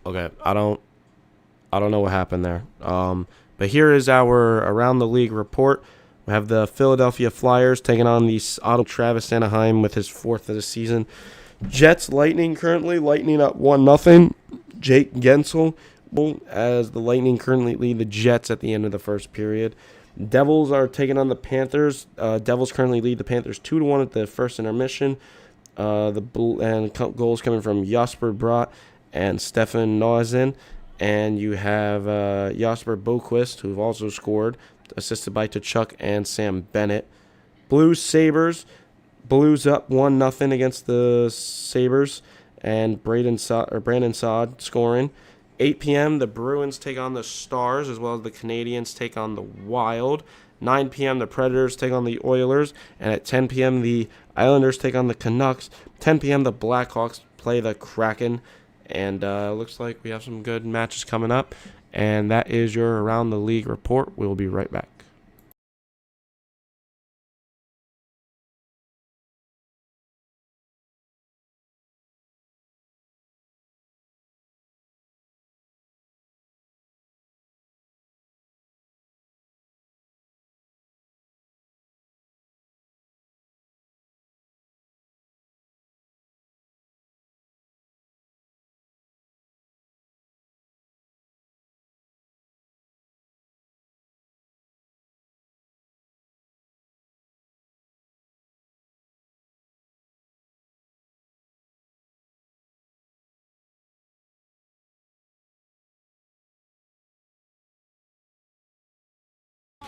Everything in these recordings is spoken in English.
Okay, I don't know what happened there. But here is our around the league report. We have the Philadelphia Flyers taking on the Otto Travis Anaheim with his fourth of the season. Jets Lightning currently Lightning up 1-0. Jake Gensel as the Lightning currently lead the Jets at the end of the first period. Devils are taking on the Panthers. Devils currently lead the Panthers 2-1 at the first intermission. Goals coming from Jasper Bratt and Stefan Noazen. And you have Jasper Boquist, who've also scored, assisted by Tkachuk and Sam Bennett. Blues Sabres. Blues up 1-0 against the Sabres, and Brandon Saad scoring. 8 p.m. the Bruins take on the Stars, as well as the Canadiens take on the Wild. 9 p.m. the Predators take on the Oilers, and at 10 p.m. the Islanders take on the Canucks. 10 p.m. the Blackhawks play the Kraken, and looks like we have some good matches coming up. And that is your Around the League report. We will be right back.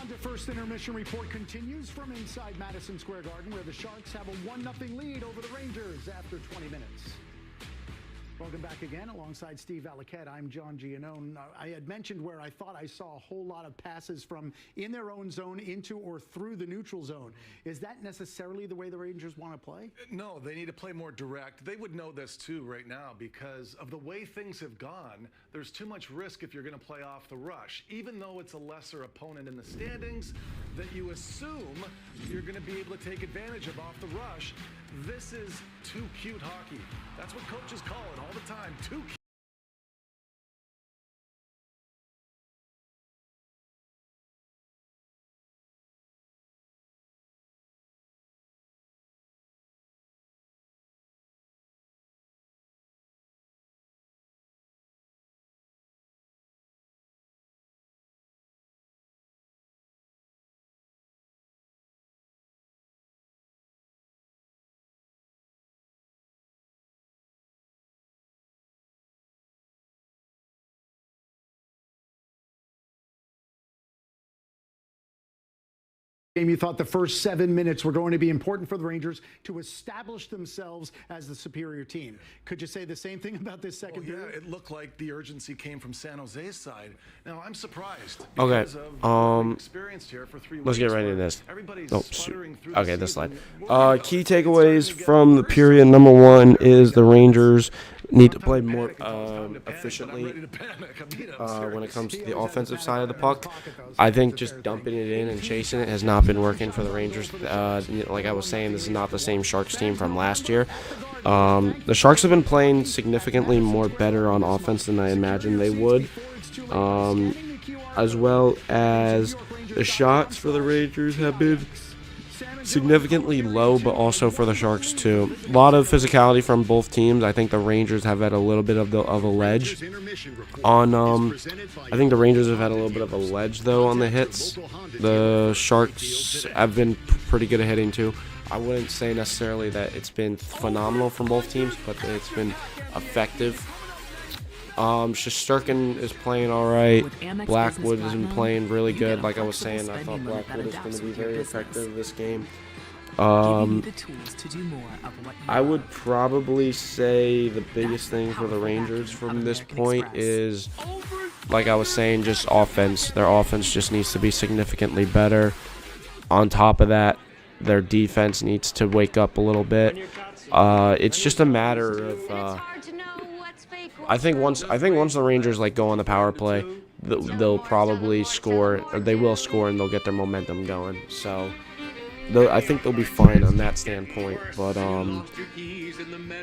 The first intermission report continues from inside Madison Square Garden, where the Sharks have a 1-0 lead over the Rangers after 20 minutes. Welcome back again alongside Steve Valiquette. I'm John Giannone. I had mentioned where I thought I saw a whole lot of passes from in their own zone into or through the neutral zone. Is that necessarily the way the Rangers want to play? No, they need to play more direct. They would know this too right now because of the way things have gone. There's too much risk if you're going to play off the rush. Even though it's a lesser opponent in the standings, that you assume you're going to be able to take advantage of off the rush. This is too cute hockey. That's what coaches call it all the time. Too cute. Game, you thought the first 7 minutes were going to be important for the Rangers to establish themselves as the superior team. Could you say the same thing about this second period? Yeah, it looked like the urgency came from San Jose's side. Now, I'm surprised. Okay, Experienced here for 3 weeks. let's get right into this. Everybody's shoot. through Okay, the this slide. season. Key takeaways from the period. Number one is the Rangers need to play more efficiently when it comes to the offensive side of the puck. I think just dumping it in and chasing it has not been working for the Rangers. Like I was saying, this is not the same Sharks team from last year. The Sharks have been playing significantly more better on offense than I imagined they would, as well as the shots for the Rangers have been significantly low, but also for the Sharks too. A lot of physicality from both teams. I think the Rangers have had a little bit of a ledge on. I think the Rangers have had a little bit of a ledge though on the hits. The Sharks have been pretty good at hitting too. I wouldn't say necessarily that it's been phenomenal from both teams, but it's been effective. Shesterkin is playing all right. Blackwood has been playing really good. Like I was saying, I thought Blackwood is going to be very effective this game. I would probably say the biggest thing for the Rangers from this point is, like I was saying, just offense. Their offense just needs to be significantly better. On top of that, their defense needs to wake up a little bit. It's just a matter of. I think once the Rangers go on the power play, they'll probably score, or they will score, and they'll get their momentum going. So I think they'll be fine on that standpoint. But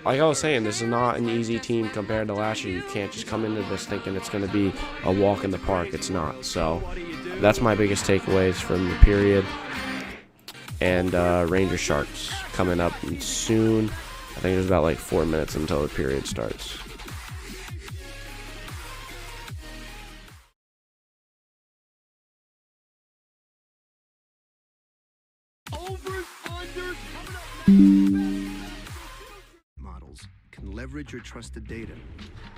like I was saying, this is not an easy team compared to last year. You can't just come into this thinking it's going to be a walk in the park. It's not. So that's my biggest takeaways from the period. And Rangers Sharks coming up soon. I think there's about like 4 minutes until the period starts. Models can leverage your trusted data,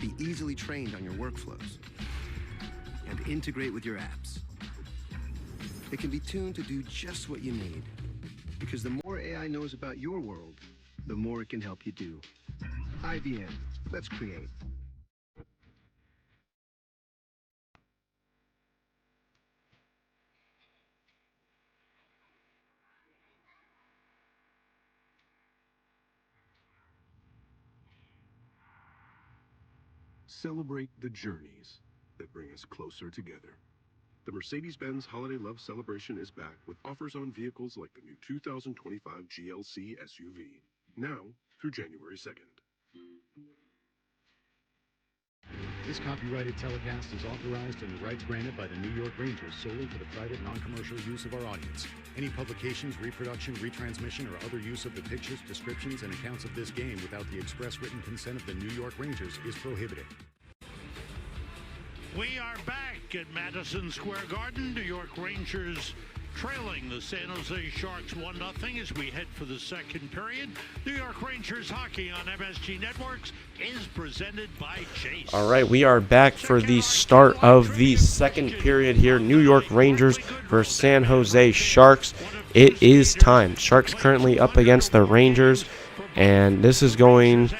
be easily trained on your workflows, and integrate with your apps. It can be tuned to do just what you need, because the more AI knows about your world, the more it can help you do. IBM, let's create. Celebrate the journeys that bring us closer together. The Mercedes-Benz Holiday Love Celebration is back with offers on vehicles like the new 2025 GLC SUV, now through January 2nd. This copyrighted telecast is authorized and the rights granted by the New York Rangers solely for the private, non-commercial use of our audience. Any publications, reproduction, retransmission, or other use of the pictures, descriptions, and accounts of this game without the express written consent of the New York Rangers is prohibited. We are back at Madison Square Garden. New York Rangers trailing the San Jose Sharks 1-0 as we head for the second period. New York Rangers hockey on MSG Networks is presented by Chase. All right, we are back for the start of the second period here. New York Rangers versus San Jose Sharks. It is time. Sharks currently up against the Rangers, and this is going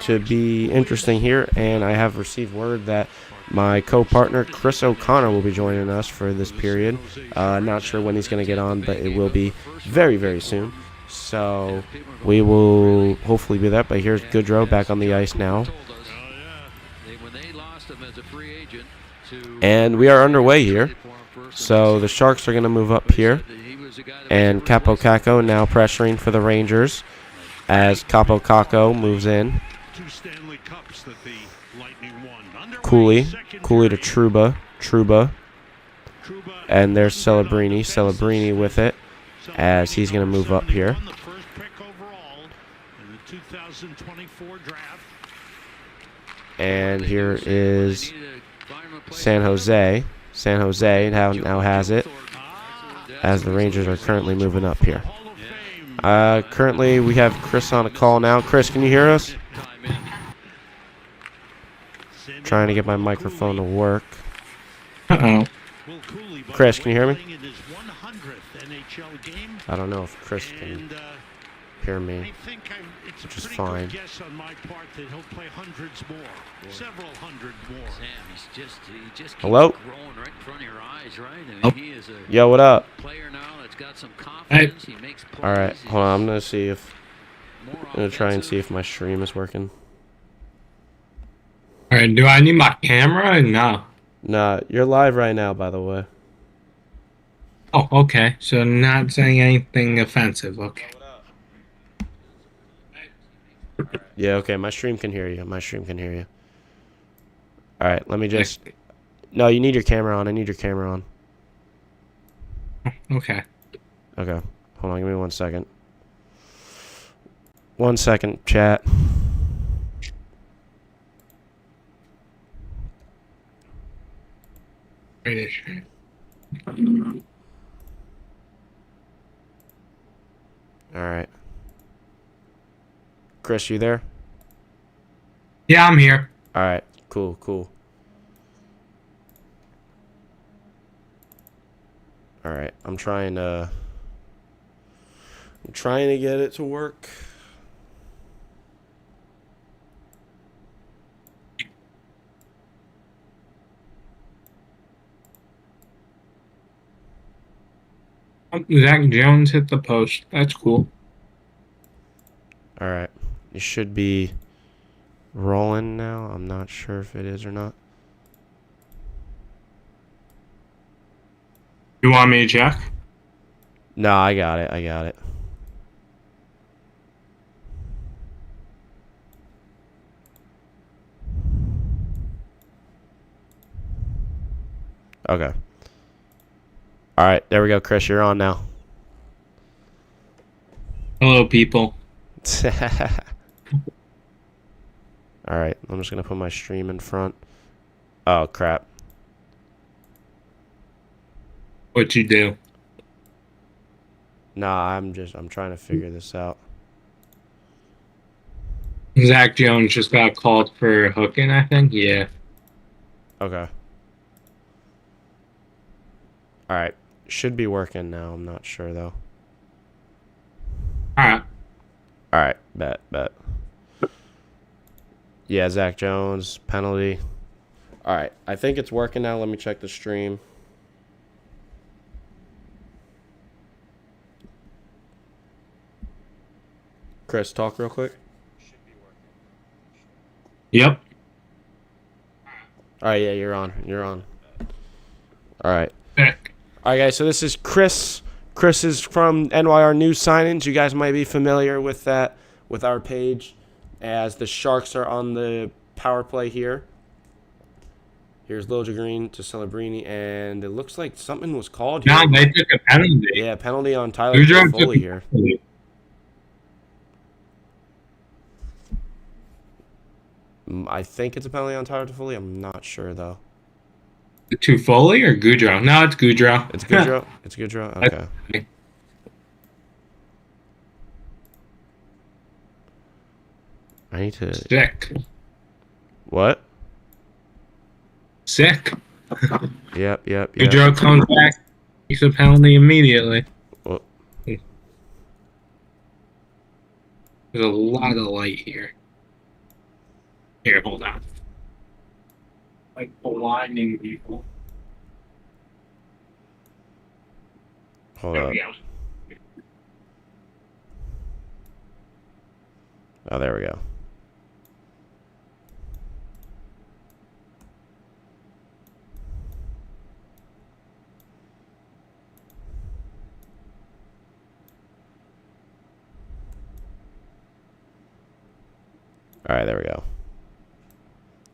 to be interesting here. And I have received word that my co-partner Chris O'Connor will be joining us for this period. Not sure when he's going to get on, but it will be very, very soon. So we will hopefully be there. But here's Goodrow back on the ice now. And we are underway here. So the Sharks are going to move up here. And Capo Caco now pressuring for the Rangers as Capo Caco moves in. Cooley to Trouba, and there's Celebrini with it, as he's going to move up here. And here is San Jose. San Jose now has it, as the Rangers are currently moving up here. Currently, we have Chris on a call now. Chris, can you hear us? Trying to get my microphone to work. Uh-oh. Chris, can you hear me? I don't know if Chris can hear me, which is fine. Hello? Oh. Yo, what up? Hey. Alright, hold on. I'm going to try and see if my stream is working. Alright, do I need my camera or no? Nah, you're live right now, by the way. Oh, okay. So not saying anything offensive, okay. Yeah, okay, my stream can hear you. Alright, let me just... No, you need your camera on. I need your camera on. Okay. Okay, hold on, give me 1 second. 1 second, chat. Alright. Chris, you there? Yeah, I'm here. Alright, cool. Alright, I'm trying to get it to work. Zach Jones hit the post. That's cool. Alright. It should be rolling now. I'm not sure if it is or not. You want me to check? No, I got it. I got it. Okay. All right, there we go, Chris. You're on now. Hello, people. All right, I'm just gonna put my stream in front. Oh crap! What you do? Nah, I'm trying to figure this out. Zach Jones just got called for hooking, I think. Yeah. Okay. All right, should be working now. I'm not sure though. All right. All right, bet. Yeah, Zach Jones penalty. All right, I think it's working now. Let me check the stream. Chris, talk real quick. Yep. All right, yeah, you're on. You're on. All right. Sick. All right, guys, so this is Chris. Chris is from NYR News Signings. You guys might be familiar with that, with our page, as the Sharks are on the power play here. Here's Liljegren to Celebrini, and it looks like something was called here. Nah, they took a penalty. Yeah, penalty on Tyler Goudreau took Foley a here. penalty. I think it's a penalty on Tyler Foley. I'm not sure, though. To Foley or Goudreau? No, it's Goudreau. It's Goudreau? It's Goudreau? Okay. I need to... Sick. What? Sick. Yep. Goudreau comes back, takes a penalty immediately. Well, There's a lot of light here. Here, hold on. Like blinding people. hold There up. we go. Oh, there we go. All right, there we go.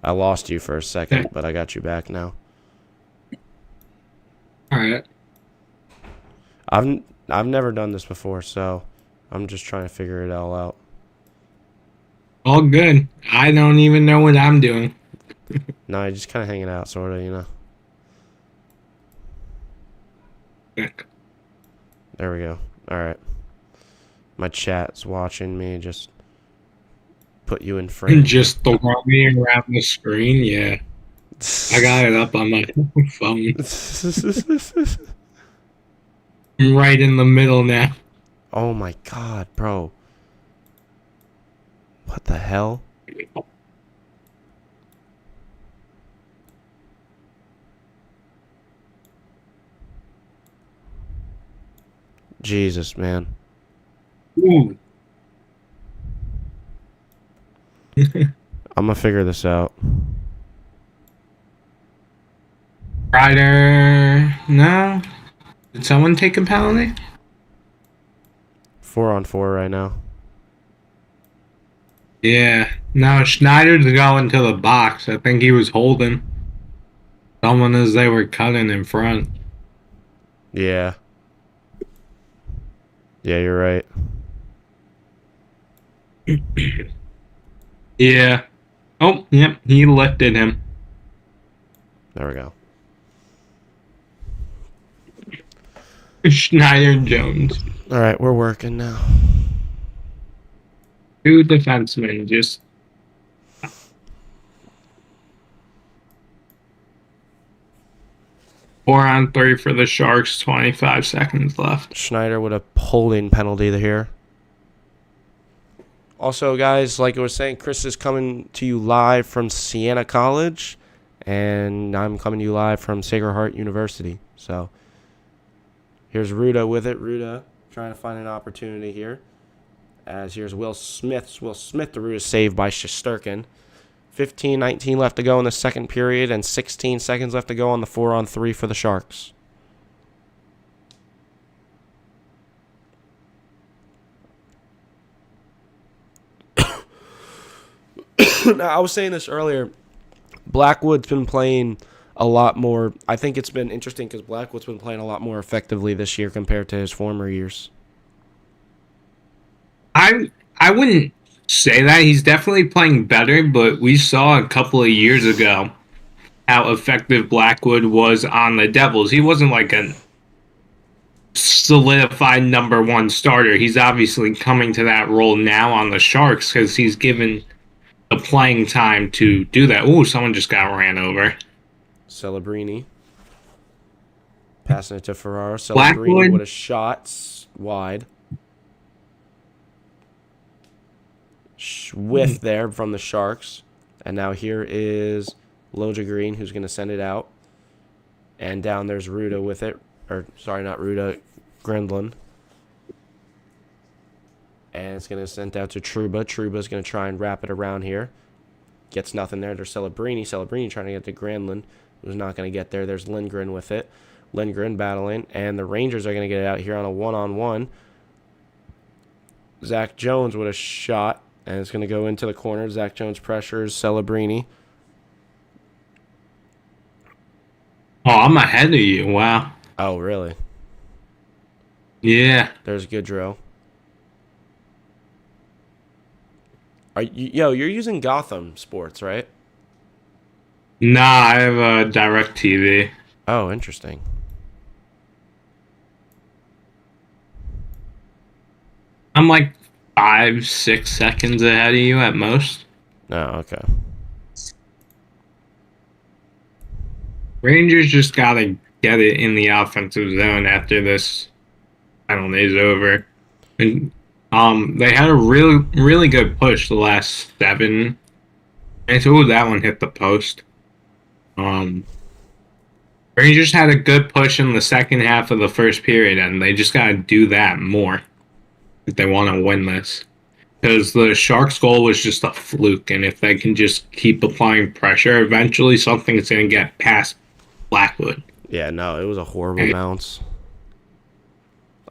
I lost you for a second, but I got you back now. All right. I've never done this before, so I'm just trying to figure it all out. All good. I don't even know what I'm doing. No, you're just kind of hanging out, sort of, you know. Sick. There we go. All right. My chat's watching me. Just put you in frame. Just throw me around the screen. Yeah. I got it up on my phone. I'm right in the middle now. Oh my god, bro. What the hell? Jesus, man. Ooh. I'm gonna figure this out. Ryder. No. Did someone take a penalty? 4-on-4 right now. Yeah. No, Schneider's going to the box. I think he was holding someone as they were cutting in front. Yeah. Yeah, you're right. Yeah. Oh, yep. He lifted him. There we go. Schneider Jones. All right, we're working now. Two defensemen just. 4-on-3 for the Sharks. 25 seconds left. Schneider with a holding penalty here. Also, guys, like I was saying, Chris is coming to you live from Siena College, and I'm coming to you live from Sacred Heart University. So, here's Ruda with it. Ruda trying to find an opportunity here. As here's Will Smith. Will Smith, the Ruda save by Shesterkin. 15-19 left to go in the second period, and 16 seconds left to go on the 4-on-3 for the Sharks. Now, I was saying this earlier. Blackwood's been playing a lot more. I think it's been interesting because Blackwood's been playing a lot more effectively this year compared to his former years. I wouldn't say that. He's definitely playing better, but we saw a couple of years ago how effective Blackwood was on the Devils. He wasn't like a solidified number one starter. He's obviously coming to that role now on the Sharks because he's given the playing time to do that. Ooh, someone just got ran over. Celebrini. Passing it to Ferraro. Celebrini Blackwood with a shot wide. Whiff there from the Sharks. And now here is Lojagren, who's going to send it out. And down there's Ruda with it. Or, sorry, not Ruda. Grindlin. And it's going to send out to Trouba. Trouba's going to try and wrap it around here. Gets nothing there. There's Celebrini. Celebrini trying to get to Grindlin. Who's not going to get there. There's Lindgren with it. Lindgren battling. And the Rangers are going to get it out here on a one-on-one. Zach Jones with a shot. And it's going to go into the corner. Zach Jones pressures Celebrini. Oh, I'm ahead of you. Wow. Oh, really? Yeah. There's Goodrow. You're using Gotham Sports, right? Nah, I have a Direct TV. Oh, interesting. I'm like 5-6 seconds ahead of you at most. Oh, okay. Rangers just gotta get it in the offensive zone after this penalty is over. And they had a really good push the last 7. And so that one hit the post. Rangers had a good push in the second half of the first period, and they just gotta do that more if they want to win this. Because the Sharks' goal was just a fluke, and if they can just keep applying pressure, eventually something's going to get past Blackwood. Yeah, no, it was a horrible bounce.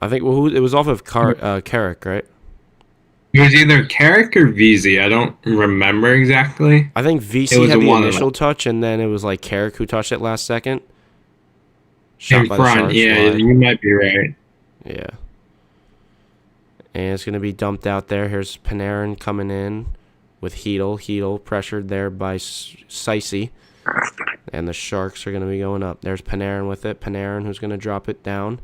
I think it was off of Carrick, right? It was either Carrick or VZ. I don't remember exactly. I think VC had the initial touch, and then it was like Carrick who touched it last second. Shot in front, yeah, you might be right. Yeah. And it's going to be dumped out there. Here's Panarin coming in with Hedel. Hedel pressured there by Sicey. And the Sharks are going to be going up. There's Panarin with it. Panarin who's going to drop it down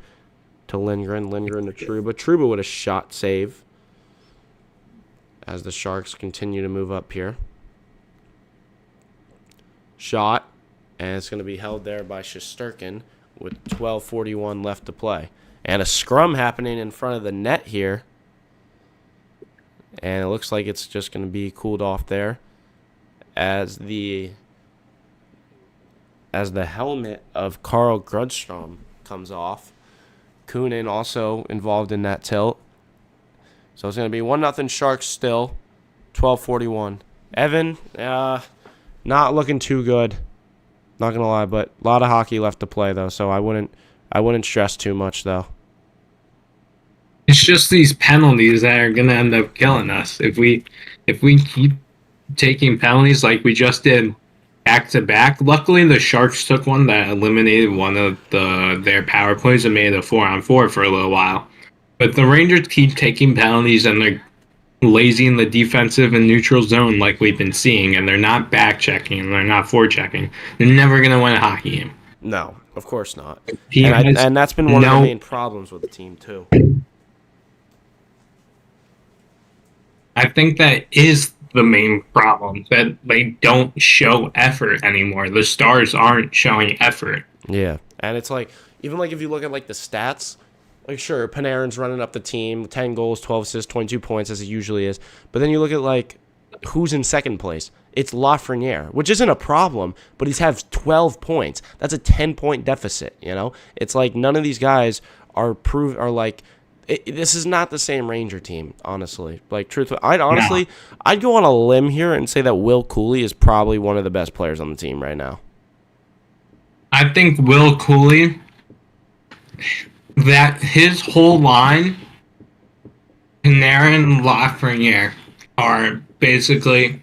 to Lindgren. Lindgren to Trouba. Trouba with a shot save as the Sharks continue to move up here. Shot. And it's going to be held there by Shesterkin with 12:41 left to play. And a scrum happening in front of the net here. And it looks like it's just going to be cooled off there as the helmet of Carl Grudstrom comes off. Kunin also involved in that tilt. So it's going to be 1-0 Sharks still. 12:41. Evan, not looking too good. Not going to lie, but a lot of hockey left to play though, so I wouldn't stress too much though. It's just these penalties that are gonna end up killing us. If we keep taking penalties like we just did back to back. Luckily the Sharks took one that eliminated one of their power plays and made it a 4-on-4 for a little while. But the Rangers keep taking penalties and they're lazy in the defensive and neutral zone like we've been seeing, and they're not back checking and they're not forechecking. They're never gonna win a hockey game. No, of course not. And that's been one of the main problems with the team too. I think that is the main problem, that they don't show effort anymore. The stars aren't showing effort. Yeah, and it's like, even like if you look at like the stats, like sure, Panarin's running up the team, 10 goals, 12 assists, 22 points as it usually is. But then you look at like who's in second place. It's Lafreniere, which isn't a problem, but he's has 12 points. That's a 10-point deficit, you know? It's like none of these guys are this is not the same Ranger team, honestly. Like, truthfully, I'd go on a limb here and say that Will Cooley is probably one of the best players on the team right now. I think Will Cooley, that his whole line, Panarin and Lafreniere, are basically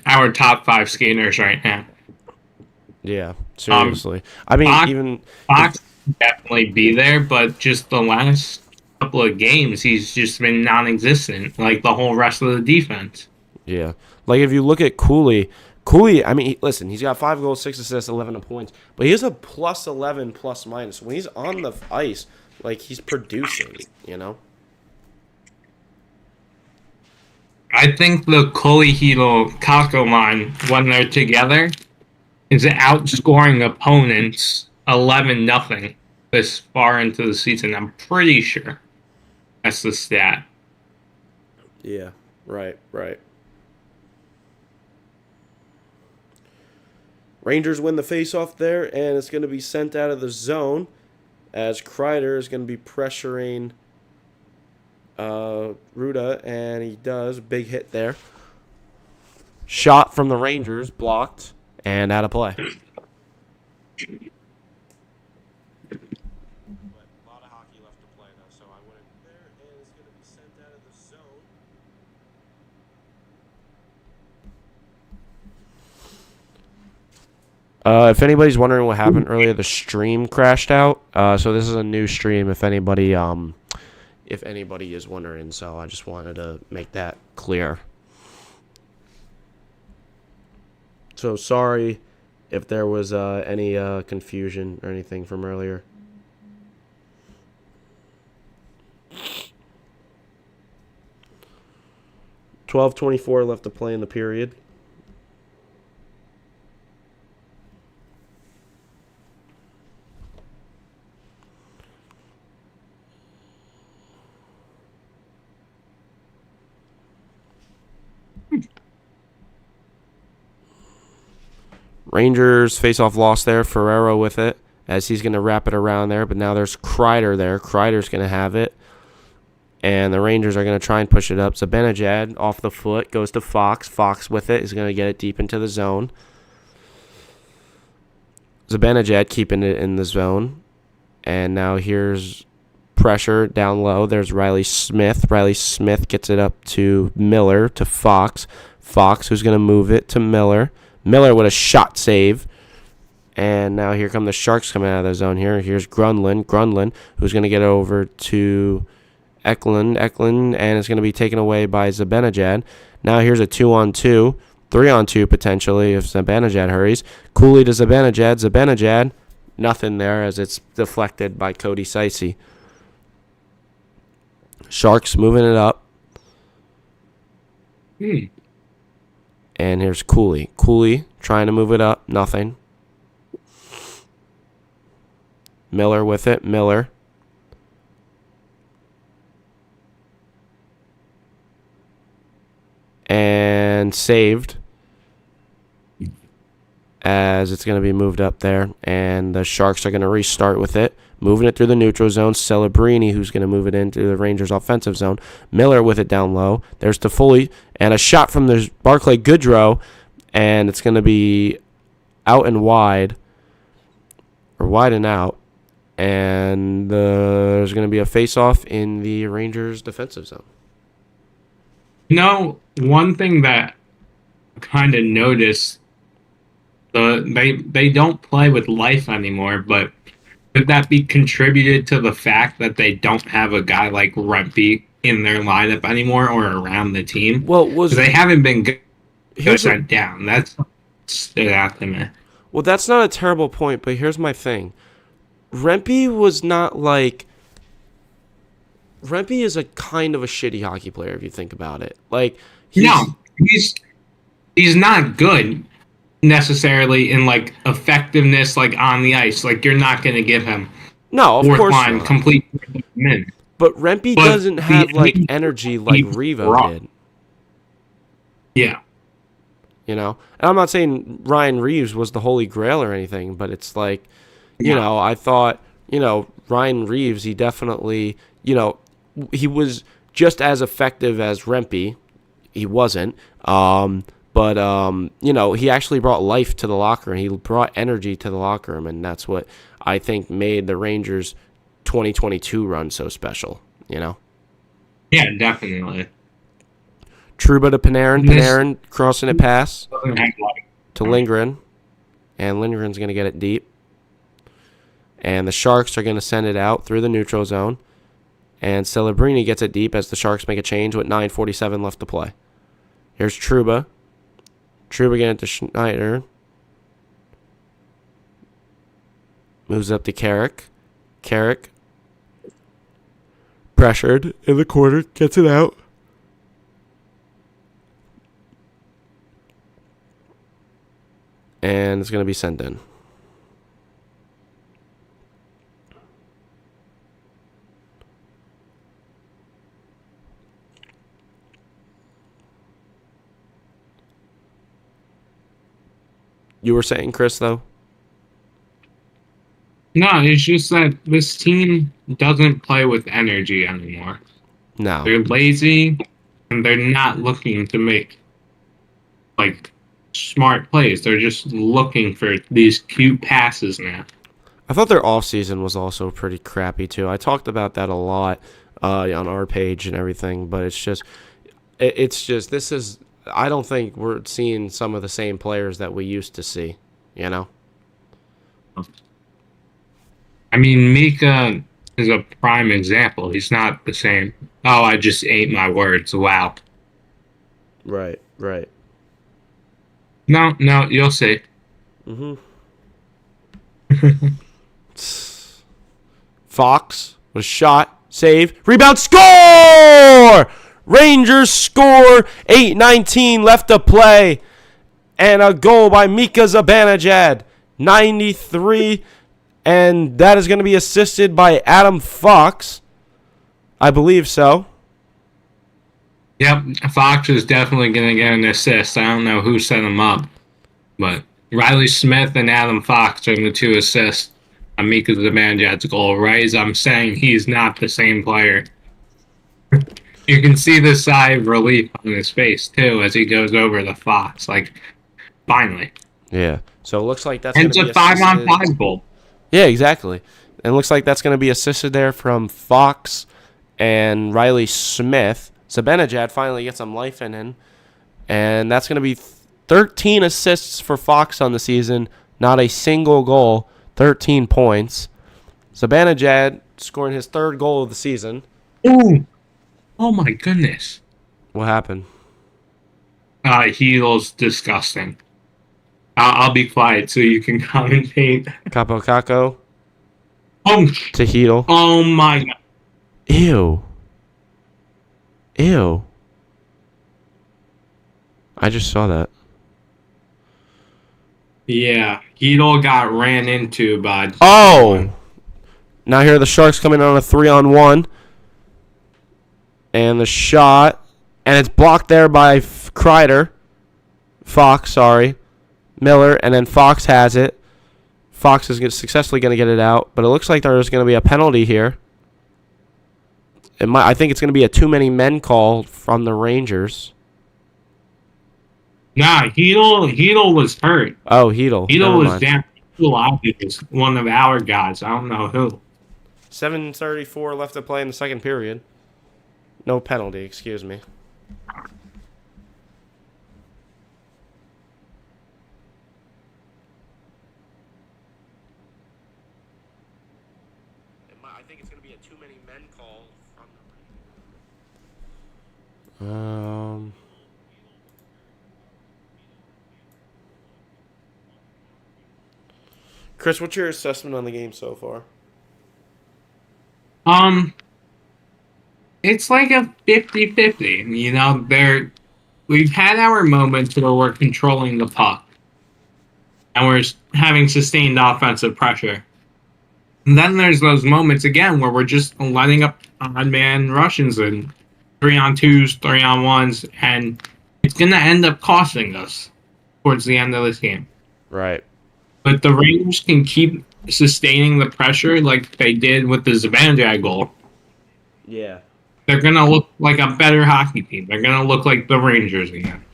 our top 5 skaters right now. Yeah, seriously. I mean, Fox, even Fox can definitely be there, but just the last couple of games, he's just been non-existent, like the whole rest of the defense. yeah, like if you look at Cooley. I mean, listen, he's got 5 goals, 6 assists, 11 points, but he has a plus 11 plus minus. When he's on the ice, like he's producing, you know. I think the Colihito-Kako line, when they're together, is outscoring opponents 11-0 this far into the season. I'm pretty sure that's the stat. Yeah, right. Rangers win the faceoff there, and it's going to be sent out of the zone as Kreider is going to be pressuring Ruda, and he does. Big hit there. Shot from the Rangers, blocked, and out of play. But a lot of hockey left to play, though, so I wouldn't there, and it's going to be sent out of the zone. If anybody's wondering what happened earlier, the stream crashed out. So this is a new stream. If anybody is wondering, so I just wanted to make that clear. So sorry if there was any confusion or anything from earlier. $12:24 left to play in the period. Rangers face-off loss there. Ferrero with it as he's going to wrap it around there. But now there's Kreider there. Kreider's going to have it. And the Rangers are going to try and push it up. Zibanejad off the foot. Goes to Fox. Fox with it is going to get it deep into the zone. Zibanejad keeping it in the zone. And now here's pressure down low. There's Riley Smith. Riley Smith gets it up to Miller, to Fox. Fox who's going to move it to Miller. Miller with a shot save. And now here come the Sharks coming out of the zone here. Here's Grunlund. Grunlund, who's going to get over to Eklund. Eklund, and it's going to be taken away by Zibanejad. Now here's a 2-on-2. 3-on-2 potentially if Zibanejad hurries. Cooley to Zibanejad. Zibanejad, nothing there as it's deflected by Cody Cicey. Sharks moving it up. And here's Cooley. Cooley trying to move it up. Nothing. Miller with it. Miller. And saved. As it's going to be moved up there. And the Sharks are going to restart with it. Moving it through the neutral zone. Celebrini, who's going to move it into the Rangers' offensive zone. Miller with it down low. There's Toffoli. And a shot from the Barclay Goodrow. And it's going to be out and wide. Or wide and out. And there's going to be a face-off in the Rangers' defensive zone. You know, one thing that I kind of noticed, they don't play with life anymore, but could that be contributed to the fact that they don't have a guy like Rempe in their lineup anymore or around the team? Well, they haven't been good down. That's stood out to me. Well, that's not a terrible point, but here's my thing. Rempe was not like... Rempe is a kind of a shitty hockey player if you think about it. Like, he's not good necessarily in like effectiveness, like on the ice. Like you're not going to give him of course line not. Complete minute. But Rempe doesn't have like energy like Revo did. Yeah. You know, and I'm not saying Ryan Reeves was the holy grail or anything, but it's like, you know, I thought, Ryan Reeves, he definitely, he was just as effective as Rempe. He wasn't. But he actually brought life to the locker room. He brought energy to the locker room, and that's what I think made the Rangers 2022 run so special, Yeah, definitely. Trouba to Panarin. This- Panarin crossing it pass Doesn't have like- to Lindgren. And Lindgren's going to get it deep. And the Sharks are going to send it out through the neutral zone. And Celebrini gets it deep as the Sharks make a change with 9:47 left to play. Here's Trouba. Trouba getting it to Schneider. Moves up to Carrick. Carrick. Pressured in the corner. Gets it out. And it's going to be sent in. You were saying, Chris, though? No, it's just that this team doesn't play with energy anymore. No. They're lazy, and they're not looking to make, like, smart plays. They're just looking for these cute passes now. I thought their offseason was also pretty crappy, too. I talked about that a lot on our page and everything, but it's just, this is, I don't think we're seeing some of the same players that we used to see, you know? I mean, Mika is a prime example. He's not the same. Oh, I just ate my words. Wow. Right. No, you'll see. Mm-hmm. Fox with a shot, save, rebound, score! Rangers score, 8:19 left to play, and a goal by Mika Zibanejad, 93, and that is going to be assisted by Adam Fox. I believe so. Yep, Fox is definitely going to get an assist. I don't know who set him up, but Riley Smith and Adam Fox are the two assists on Mika Zibanejad's goal. Right as I'm saying, he's not the same player. You can see the sigh of relief on his face, too, as he goes over the Fox. Like, finally. Yeah. So it looks like that's going And to it's be a 5-on-5 goal. Yeah, exactly. And it looks like that's going to be assisted there from Fox and Riley Smith. Zibanejad finally gets some life in him. And that's going to be 13 assists for Fox on the season. Not a single goal. 13 points. Zibanejad scoring his third goal of the season. Ooh. Oh, my goodness. What happened? Heel's disgusting. I'll be quiet so you can commentate. Capo Caco Oh, to Hedel. oh my God. Ew. I just saw that. Yeah, Heel got ran into by... Oh! Now here are the Sharks coming on a 3-on-1. And the shot. And it's blocked there by Kreider. Fox, sorry. Miller. And then Fox has it. Fox is successfully going to get it out. But it looks like there's going to be a penalty here. I think it's going to be a too many men call from the Rangers. Nah, Heel was hurt. Oh, Hedel. Heel Never was mind. down. Heel obvious, one of our guys. I don't know who. 7:34 left to play in the second period. No penalty, excuse me. I think it's going to be a too many men call from the Chris, what's your assessment on the game so far? It's like a 50-50. You know, we've had our moments where we're controlling the puck. And we're having sustained offensive pressure. And then there's those moments again where we're just letting up odd man Russians and 3-on-2s, 3-on-1s, and it's going to end up costing us towards the end of this game. Right. But the Rangers can keep sustaining the pressure like they did with the Zibanejad goal. Yeah. They're going to look like a better hockey team. They're going to look like the Rangers again.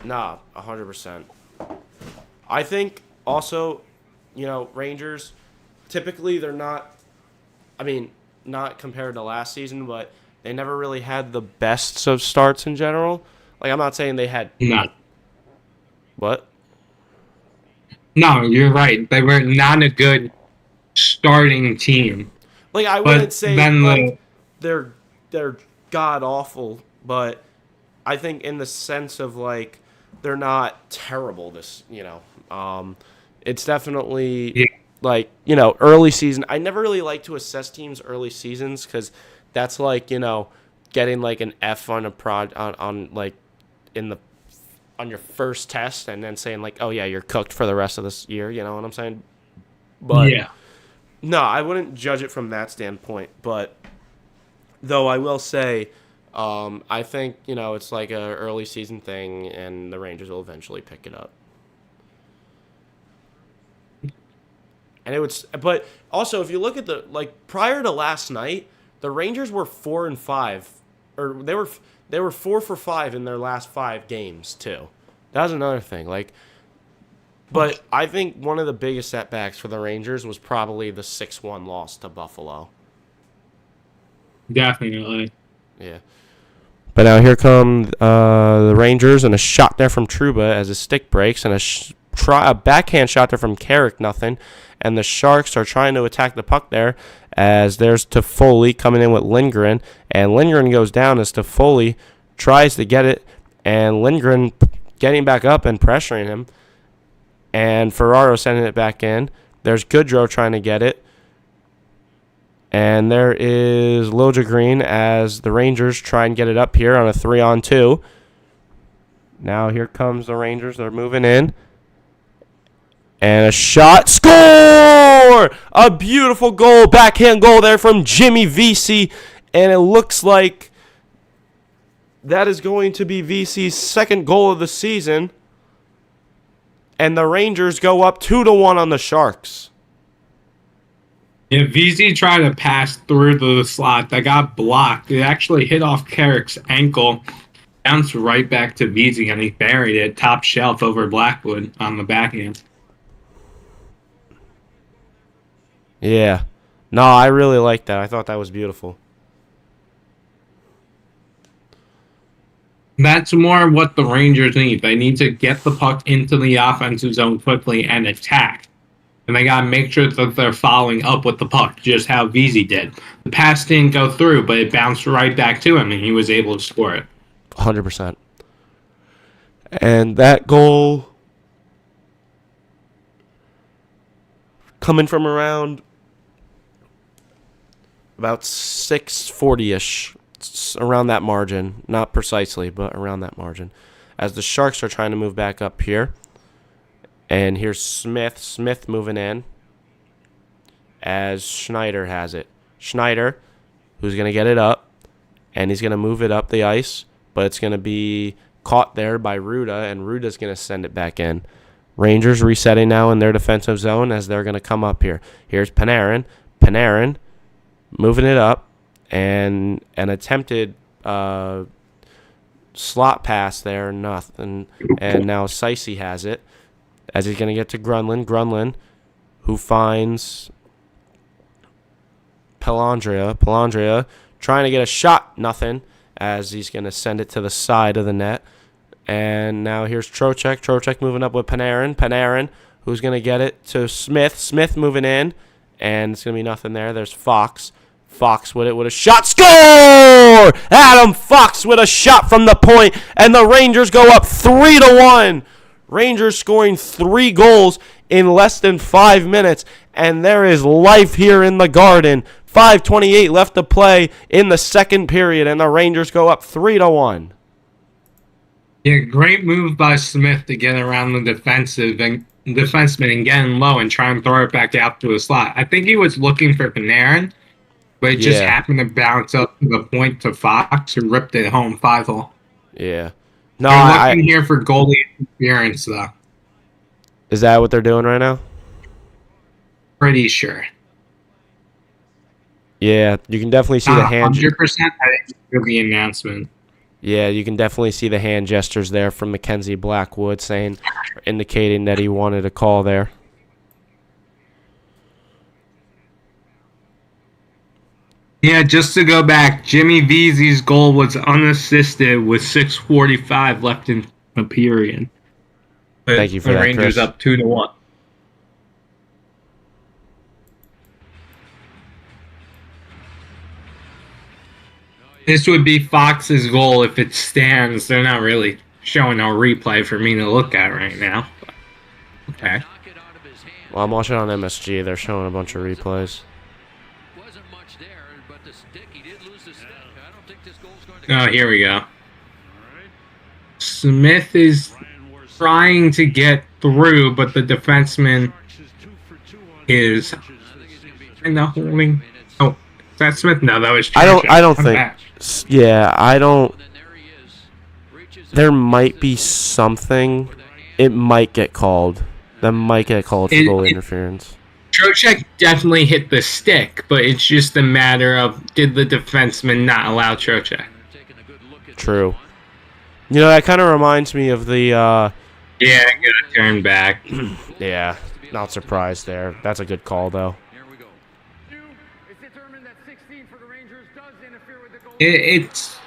Nah, 100%. I think also, Rangers, typically they're not, not compared to last season, but they never really had the best of starts in general. Like, I'm not saying they had... No. What? No, you're right. They were not a good starting team. Like, I But wouldn't say, then like, they're god-awful, but I think in the sense of, like, they're not terrible it's definitely, like, early season. I never really like to assess teams' early seasons because that's like, getting, like, an F on a on your first test and then saying, like, oh, yeah, you're cooked for the rest of this year, you know what I'm saying? But yeah. no, I wouldn't judge it from that standpoint. But, though I will say, I think, it's like a early season thing, and the Rangers will eventually pick it up. But also, if you look at prior to last night, the Rangers were 4-5, or they were 4 for 5 in their last 5 games too. That was another thing. But I think one of the biggest setbacks for the Rangers was probably the 6-1 loss to Buffalo. Definitely. Yeah. But now here come the Rangers, and a shot there from Trouba as his stick breaks, and a backhand shot there from Carrick, nothing. And the Sharks are trying to attack the puck there as there's Toffoli coming in with Lindgren. And Lindgren goes down as Toffoli tries to get it. And Lindgren getting back up and pressuring him. And Ferraro sending it back in. There's Goodrow trying to get it. And there is Liljegren as the Rangers try and get it up here on a 3-on-2. Now here comes the Rangers. They're moving in. And a shot. Score! A beautiful goal. Backhand goal there from Jimmy Vesey. And it looks like that is going to be Vesey's second goal of the season. And the Rangers go up 2-1 on the Sharks. Yeah, Vesey tried to pass through the slot. That got blocked. It actually hit off Carrick's ankle. Bounced right back to Vesey, and he buried it top shelf over Blackwood on the backhand. Yeah. No, I really like that. I thought that was beautiful. That's more what the Rangers need. They need to get the puck into the offensive zone quickly and attack. And they got to make sure that they're following up with the puck, just how Vesey did. The pass didn't go through, but it bounced right back to him, and he was able to score it. 100%. And that goal coming from around about 640-ish, around that margin. Not precisely, but around that margin. As the Sharks are trying to move back up here. And here's Smith moving in as Schneider has it. Schneider, who's going to get it up, and he's going to move it up the ice, but it's going to be caught there by Ruda, and Ruda's going to send it back in. Rangers resetting now in their defensive zone as they're going to come up here. Here's Panarin. Panarin moving it up, and an attempted slot pass there, nothing. And now Sicey has it as he's going to get to Grunlin. Grunlin, who finds Pelandria. Pelandria trying to get a shot, nothing, as he's going to send it to the side of the net. And now here's Trocheck. Trocheck moving up with Panarin. Panarin, who's going to get it to Smith. Smith moving in, and it's going to be nothing there. There's Fox. Fox with it with a shot. Score! Adam Fox with a shot from the point, and the Rangers go up 3-1. Rangers scoring 3 goals in less than 5 minutes, and there is life here in the Garden. 5:28 left to play in the second period, and the Rangers go up 3-1. Yeah, great move by Smith to get around the defenseman and get him low and try and throw it back out to a slot. I think he was looking for Panarin, but it just happened to bounce up to the point to Fox, who ripped it home 5-0. Yeah. No, they're looking here for goalie interference, though. Is that what they're doing right now? Pretty sure. Yeah, you can definitely see the hand. 100%. I think it's the announcement. Yeah, you can definitely see the hand gestures there from Mackenzie Blackwood, saying, indicating that he wanted a call there. Yeah, just to go back, Jimmy Veazey's goal was unassisted with 6:45 left in a period. But Thank you for the that, Rangers Chris. up 2-1. This would be Fox's goal if it stands. They're not really showing a replay for me to look at right now. But, okay. Well, I'm watching on MSG. They're showing a bunch of replays. Oh, here we go. Smith is trying to get through, but the defenseman is kind of holding. Oh, is that Smith? No, that was. I don't I'm think. back. Yeah, I don't. There might be something. It might get called. That might get called for goal interference. Trocheck definitely hit the stick, but it's just a matter of did the defenseman not allow Trocheck? True. You know, that kind of reminds me of the. Yeah, I'm gonna turn back. Yeah, not surprised there. That's a good call, though. It's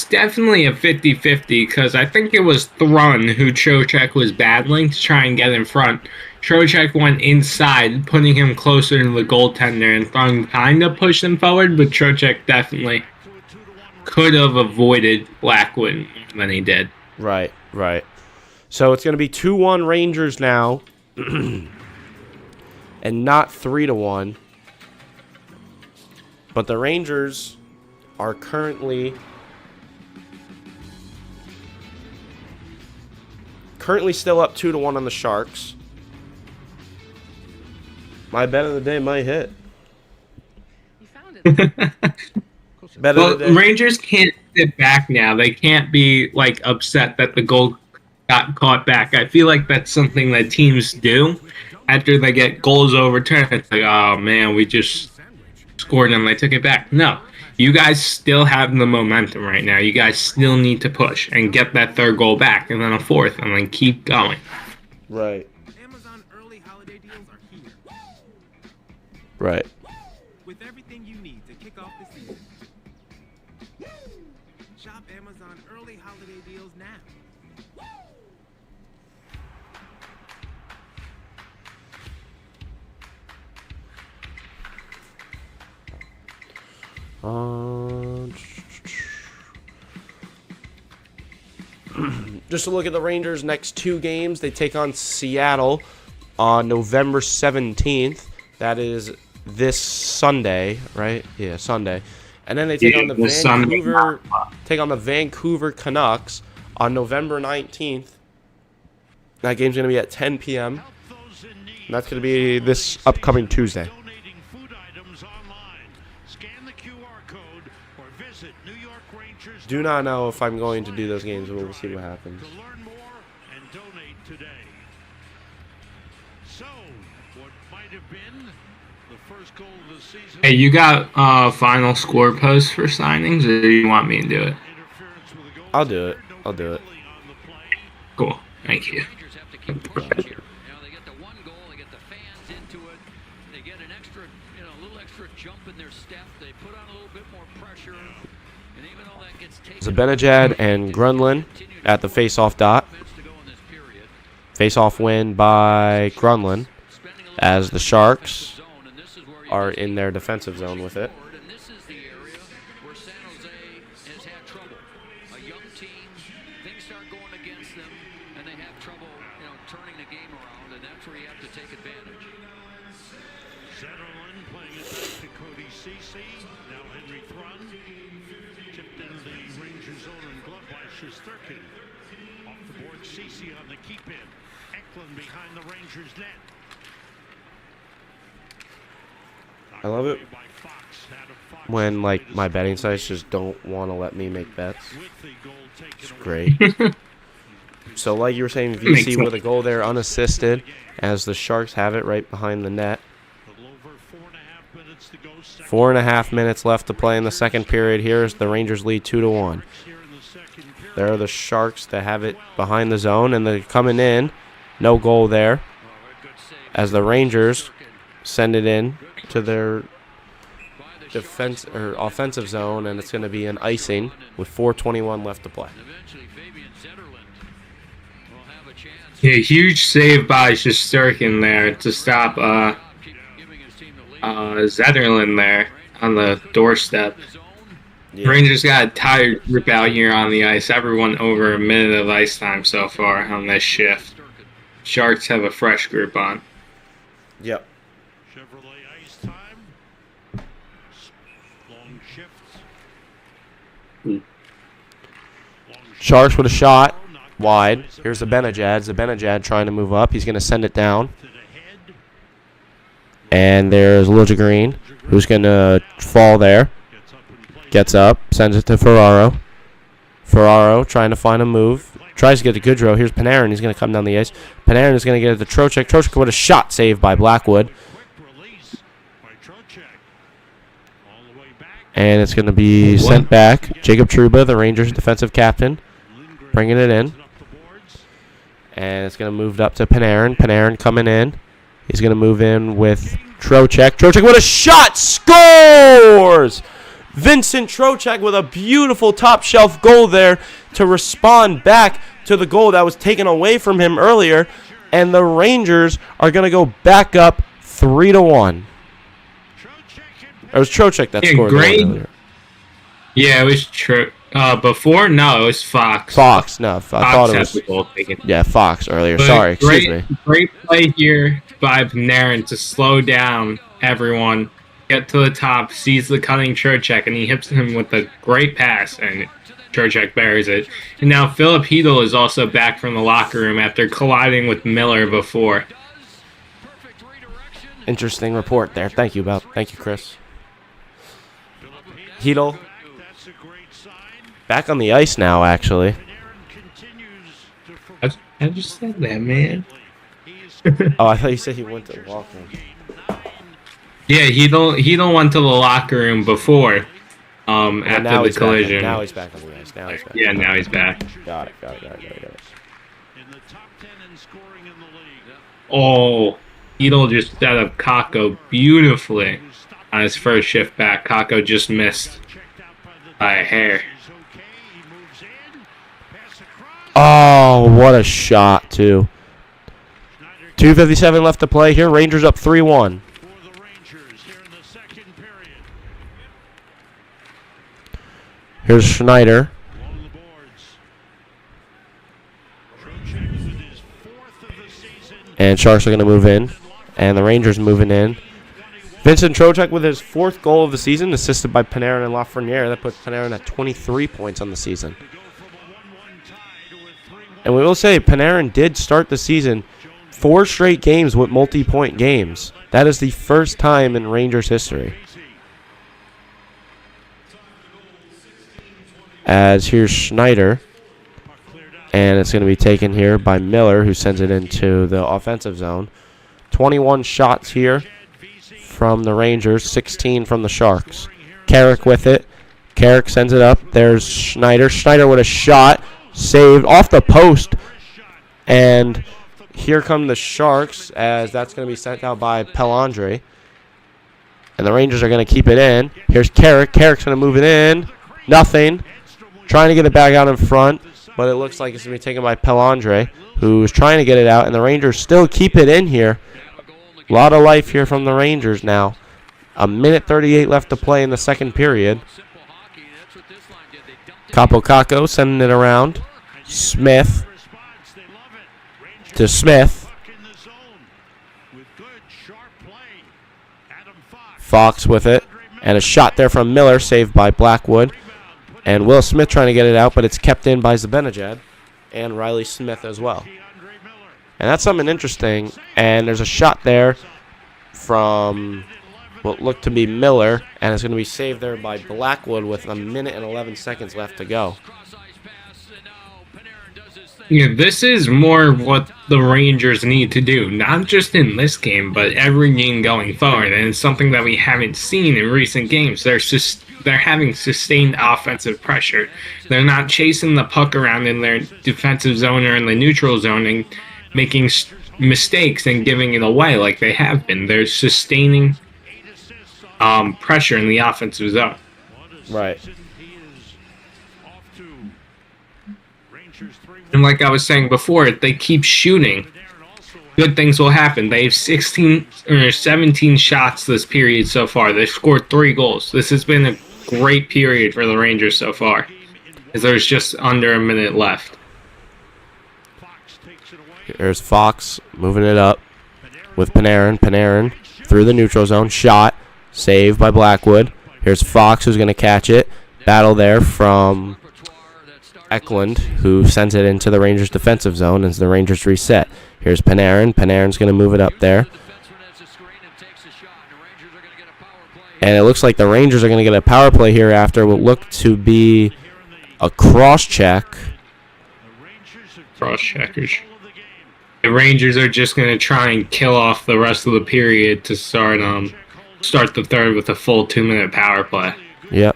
definitely a 50-50 because I think it was Thrun who Trocheck was battling to try and get in front. Trocheck went inside, putting him closer to the goaltender, and Thrun kind of pushed him forward, but Trocheck definitely could have avoided Blackwood than he did. Right. So it's going to be 2-1 Rangers now, and not 3-1. But the Rangers are currently still up 2-1 on the Sharks. My bet of the day might hit. You found it. Well, Rangers can't sit back now. They can't be like upset that the goal got caught back. I feel like that's something that teams do after they get goals overturned. It's like, oh man, we just scored and they took it back. No, you guys still have the momentum right now. You guys still need to push and get that third goal back, and then a fourth, and then keep going. Right. Amazon early holiday deals are here. Right. With everything you need to kick off the season. Shop Amazon early holiday deals now. Just to look at the Rangers' next two games, they take on Seattle on November 17th. That is this Sunday, right? Yeah, Sunday. And then they take on the Vancouver Canucks on November 19th. That game's going to be at 10 p.m. And that's going to be this upcoming Tuesday. Do not know if I'm going to do those games, but we'll see what happens. Hey, you got final score post for signings, or do you want me to do it? I'll do it. Cool. Thank you. Zibanejad and Grunlund at the face-off dot. Face-off win by Grunlund as the Sharks are in their defensive zone with it. I love it when, like, my betting sites just don't want to let me make bets. It's great. So, like you were saying, VC with a goal there unassisted as the Sharks have it right behind the net. 4.5 minutes left to play in the second period. Here's the Rangers lead 2-1. There are the Sharks that have it behind the zone, and they're coming in. No goal there as the Rangers send it in to their defense or offensive zone, and it's going to be an icing with 4:21 left to play. Yeah, huge save by Shesterkin there to stop Zetterlund there on the doorstep. Yeah. Rangers got a tired group out here on the ice. Everyone over a minute of ice time so far on this shift. Sharks have a fresh group on. Yep. Chevrolet ice time. Long shifts. Sharks with a shot wide. Here's the Zibanejad trying to move up. He's going to send it down. And there's Liljegren, who's going to fall there. Gets up, sends it to Ferraro. Ferraro trying to find a move. Tries to get to Goodrow. Here's Panarin. He's going to come down the ice. Panarin is going to get it to Trocheck. Trocheck with a shot saved by Blackwood. And it's going to be sent back. Jacob Trouba, the Rangers defensive captain, bringing it in. And it's going to move up to Panarin. Panarin coming in. He's going to move in with Trocheck. Trocheck with a shot. Scores! Vincent Trocheck with a beautiful top shelf goal there to respond back to the goal that was taken away from him earlier. And the Rangers are going to go back up 3-1. It was Trocheck that scored earlier. Yeah, it was before? No, it was Fox. Fox, no. I thought it was. The goal taken. Yeah, Fox earlier. Sorry, excuse me. Great play here by Panarin to slow down everyone, get to the top, sees the cutting Trocheck, and he hits him with a great pass, and Trocheck buries it. And now Philip Hedl is also back from the locker room after colliding with Miller before. Interesting report there. Thank you, Bob. Thank you, Chris. Hedl back on the ice now, actually. I just said that, man. Oh, I thought you said he went to the locker room. Yeah, he don't went to the locker room before. After the collision. Now he's back on the ice. Now he's back. Yeah, now he's back. Got it. Oh, Hedl just set up Kakko beautifully on his first shift back. Kakko just missed by a hair. Oh, what a shot, too. 2:57 left to play here. Rangers up 3-1. Here's Schneider. And Sharks are going to move in. And the Rangers moving in. Vincent Trocheck with his 4th goal of the season, assisted by Panarin and Lafreniere. That puts Panarin at 23 points on the season. And we will say, Panarin did start the season 4 straight games with multi-point games. That is the first time in Rangers history. As here's Schneider. And it's going to be taken here by Miller, who sends it into the offensive zone. 21 shots here from the Rangers, 16 from the Sharks. Carrick with it. Carrick sends it up. There's Schneider. Schneider with a shot. Saved off the post. And here come the Sharks, as that's going to be sent out by Pellandre. And the Rangers are going to keep it in. Here's Carrick. Carrick's going to move it in. Nothing. Trying to get it back out in front. But it looks like it's going to be taken by Pellandre, who's trying to get it out. And the Rangers still keep it in here. A lot of life here from the Rangers now. 1:38 left to play in the second period. Kakko sending it around. Smith to Smith. Fox with it. And a shot there from Miller, saved by Blackwood. And Will Smith trying to get it out, but it's kept in by Zibanejad and Riley Smith as well. And that's something interesting. And there's a shot there from what looked to be Miller, and it's going to be saved there by Blackwood with 1:11 left to go. Yeah, this is more what the Rangers need to do, not just in this game, but every game going forward. And it's something that we haven't seen in recent games. They're having sustained offensive pressure. They're not chasing the puck around in their defensive zone or in the neutral zone and making mistakes and giving it away like they have been. They're sustaining pressure in the offensive zone. Right. And like I was saying before, if they keep shooting, good things will happen. They have 16 or 17 shots this period so far. They've scored 3 goals. This has been a great period for the Rangers so far, as there's just under a minute left. Here's Fox moving it up with Panarin. Panarin through the neutral zone. Shot. Saved by Blackwood. Here's Fox, who's going to catch it. Battle there from Eklund, who sends it into the Rangers' defensive zone as the Rangers reset. Here's Panarin. Panarin's going to move it up there. And it looks like the Rangers are going to get a power play here after what looked to be a cross-check. Cross-checkers. The Rangers are just going to try and kill off the rest of the period to start the third with a full 2-minute power play. Yep.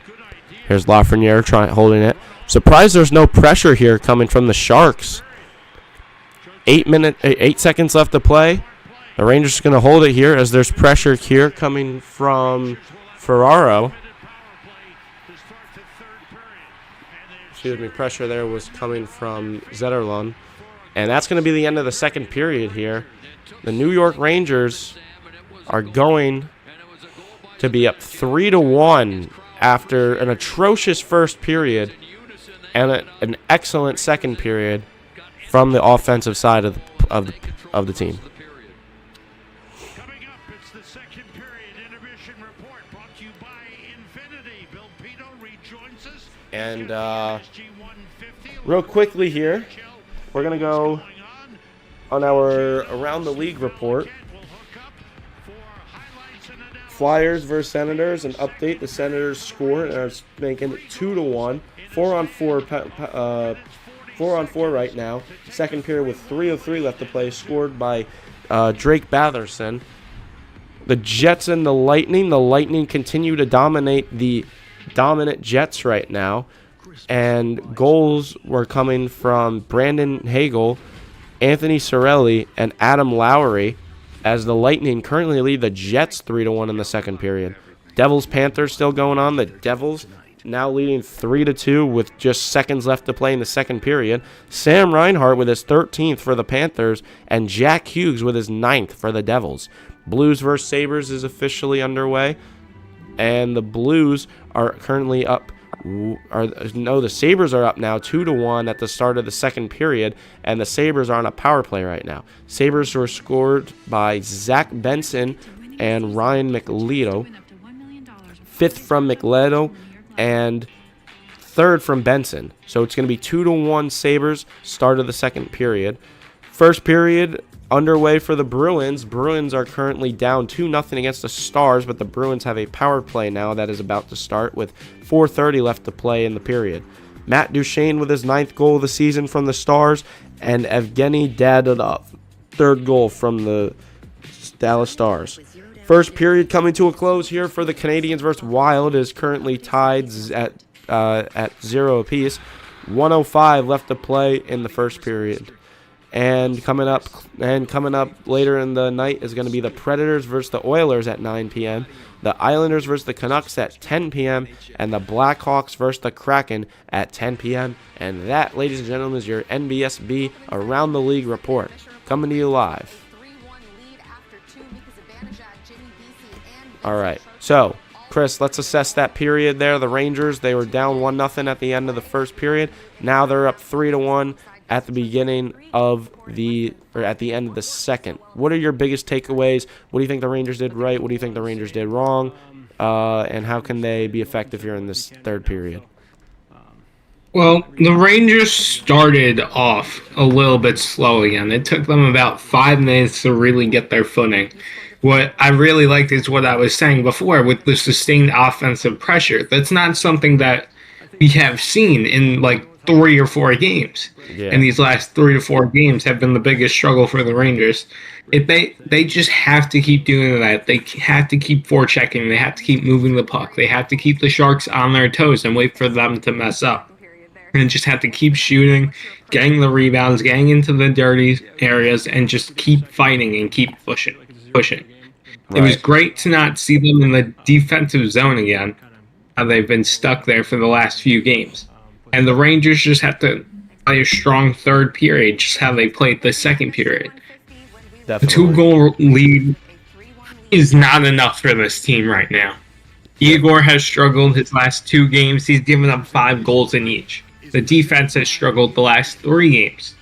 Here's Lafreniere holding it. Surprised there's no pressure here coming from the Sharks. 8 seconds left to play. The Rangers are going to hold it here as there's pressure here coming from Ferraro. Excuse me, pressure there was coming from Zetterlund. And that's going to be the end of the second period here. The New York Rangers are going to be up 3-1 after an atrocious first period and an excellent second period from the offensive side of the team. Coming up, it's the second period intermission report brought to you by Infinity. Bill Pino rejoins us. And real quickly here, we're going to go on our Around the League report. Flyers versus Senators, an update. The Senators score and are making it 2-1. 4-on-4 right now. Second period with 3:03 left to play, scored by Drake Batherson. The Jets and the Lightning. The Lightning continue to dominate the dominant Jets right now. And goals were coming from Brandon Hagel, Anthony Cirelli, and Adam Lowry, as the Lightning currently lead the Jets 3-1 in the second period. Devils-Panthers still going on. The Devils now leading 3-2 with just seconds left to play in the second period. Sam Reinhart with his 13th for the Panthers, and Jack Hughes with his 9th for the Devils. Blues versus Sabres is officially underway, and the Blues are currently up. The Sabres are up now 2-1 at the start of the second period, and the Sabres are on a power play right now. Sabres were scored by Zach Benson and Ryan McLeod. 5th from McLeod and 3rd from Benson. So it's going to be 2-1 Sabres, start of the second period. First period underway for the Bruins. Bruins are currently down 2-0 against the Stars, but the Bruins have a power play now that is about to start with 4:30 left to play in the period. Matt Duchene with his 9th goal of the season from the Stars, and Evgeny Dadonov, 3rd goal from the Dallas Stars. First period coming to a close here for the Canadiens versus Wild is currently tied at 0 apiece. 1:05 left to play in the first period. And coming up later in the night is going to be the Predators versus the Oilers at 9 p.m., the Islanders versus the Canucks at 10 p.m., and the Blackhawks versus the Kraken at 10 p.m. And that, ladies and gentlemen, is your NBSB Around the League report, coming to you live. All right, so Chris, let's assess that period there. The Rangers, they were down 1-0 at the end of the first period. Now they're up 3-1 at the beginning of at the end of the second. What are your biggest takeaways? What do you think the Rangers did right? What do you think the Rangers did wrong? And how can they be effective here in this third period? Well, the Rangers started off a little bit slow again. It took them about 5 minutes to really get their footing. What I really liked is what I was saying before with the sustained offensive pressure. That's not something that we have seen in like 3 or 4 games. Yeah. And these last 3 to 4 games have been the biggest struggle for the Rangers. They just have to keep doing that. They have to keep forechecking. They have to keep moving the puck. They have to keep the Sharks on their toes and wait for them to mess up. And just have to keep shooting, getting the rebounds, getting into the dirty areas, and just keep fighting and keep pushing. It was Right. great to not see them in the defensive zone again. How they've been stuck there for the last few games. And the Rangers just have to play a strong third period, just how they played the second period. A Definitely. 2-goal lead is not enough for this team right now. Igor has struggled his last 2 games. He's given up 5 goals in each. The defense has struggled the last 3 games.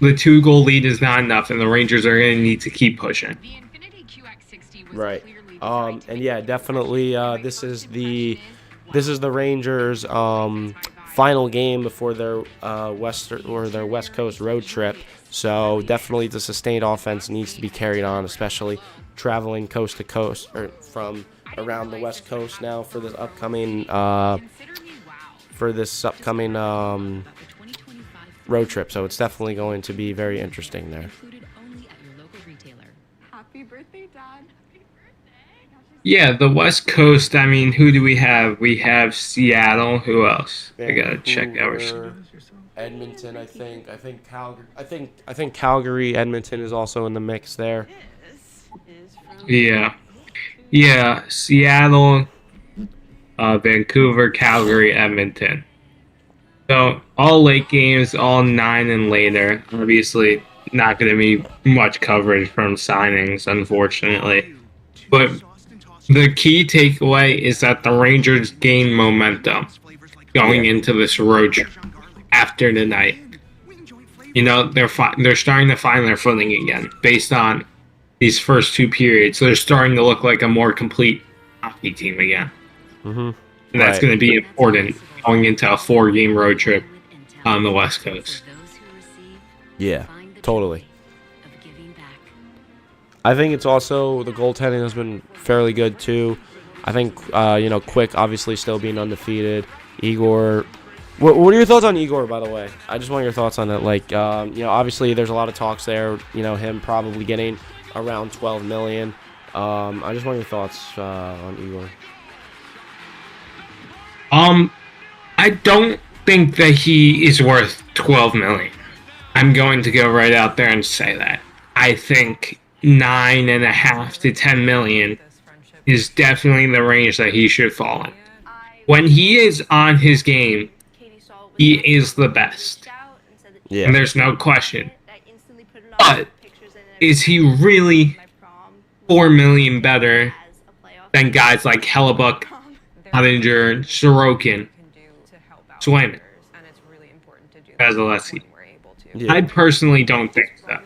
The 2-goal lead is not enough, and the Rangers are going to need to keep pushing. Right. And yeah, definitely. This is the Rangers' final game before their West Coast road trip. So definitely, the sustained offense needs to be carried on, especially traveling coast to coast or from around the West Coast now for this upcoming road trip. So it's definitely going to be very interesting there. Happy birthday, Dad. Yeah, the West Coast, I mean, who do we have? We have Seattle. Who else? I gotta check our... Edmonton, I think Calgary. I think Calgary, Edmonton is also in the mix there. Yeah. Yeah, Seattle, Vancouver, Calgary, Edmonton. So, all late games, all 9 and later. Obviously, not going to be much coverage from signings, unfortunately. But the key takeaway is that the Rangers gain momentum going into this road trip after tonight. You know, they're starting to find their footing again based on these first 2 periods. They're starting to look like a more complete hockey team again. Mm-hmm. And that's going to be important going into a 4-game road trip on the West Coast. Yeah, totally. I think it's also the goaltending has been fairly good too. I think Quick obviously still being undefeated. Igor, what are your thoughts on Igor, by the way? I just want your thoughts on it. Like, obviously there's a lot of talks there. Him probably getting around $12 million. I just want your thoughts on Igor. I don't think that he is worth $12 million. I'm going to go right out there and say that. I think $9.5 to $10 million is definitely the range that he should fall in. When he is on his game, he is the best. Yeah. And there's no question. But is he really $4 million better than guys like Hellebuck, Ottinger, Sorokin, Swayman, Vasilevsky? Yeah. I personally don't think so.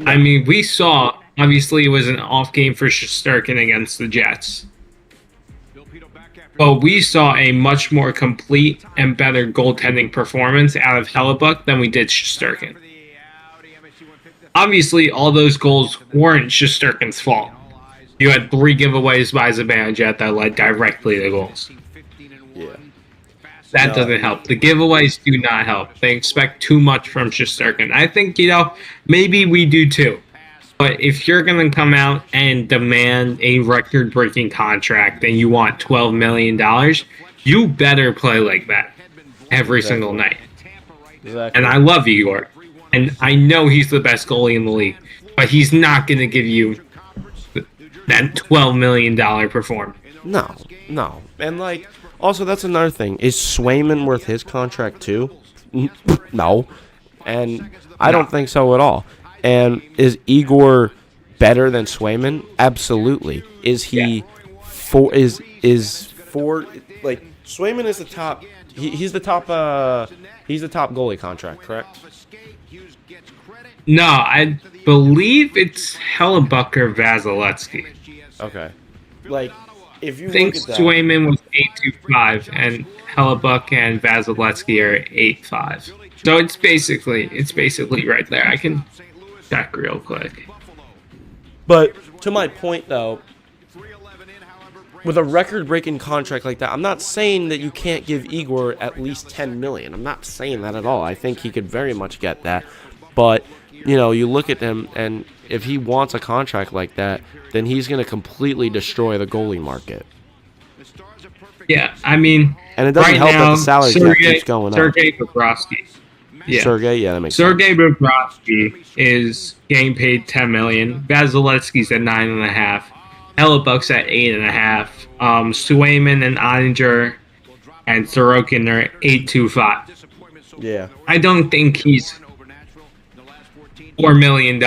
I mean, we saw, obviously it was an off game for Shesterkin against the Jets. But we saw a much more complete and better goaltending performance out of Hellebuck than we did Shesterkin. Obviously, all those goals weren't Shesterkin's fault. You had 3 giveaways by Zibanejad that led directly to goals. Yeah. That doesn't help. The giveaways do not help. They expect too much from Shesterkin. I think, maybe we do too. But if you're going to come out and demand a record-breaking contract and you want $12 million, you better play like that every single night. Exactly. And I love Igor. And I know he's the best goalie in the league. But he's not going to give you that $12 million performance. No. And, also, that's another thing. Is Swayman worth his contract, too? No. And I don't think so at all. And is Igor better than Swayman? Absolutely. Is he Swayman is the top he's the top goalie contract, correct? No, I believe it's Hellebuck or Vasilevsky. Okay. If you I think look at that, Swayman was 8.25 and Hellebuck and Vasilevsky are 8.5. So it's basically right there. I can check real quick. but to my point though, with a record-breaking contract like that, I'm not saying that you can't give Igor at least $10 million. I'm not saying that at all. I think he could very much get that. But, you look at him, and if he wants a contract like that, then he's going to completely destroy the goalie market. Yeah, I mean, And it doesn't right help now, that the salary cap keeps going up. Sergei Bobrovsky. Yeah. Sergey, yeah, that makes sense. Sergei Bobrovsky is getting paid $10 million. Vasilevsky's at $9.5. Hellebuck's at $8.5. Swayman and Ottinger and Sorokin are $8.25. Yeah. I don't think he's $4 million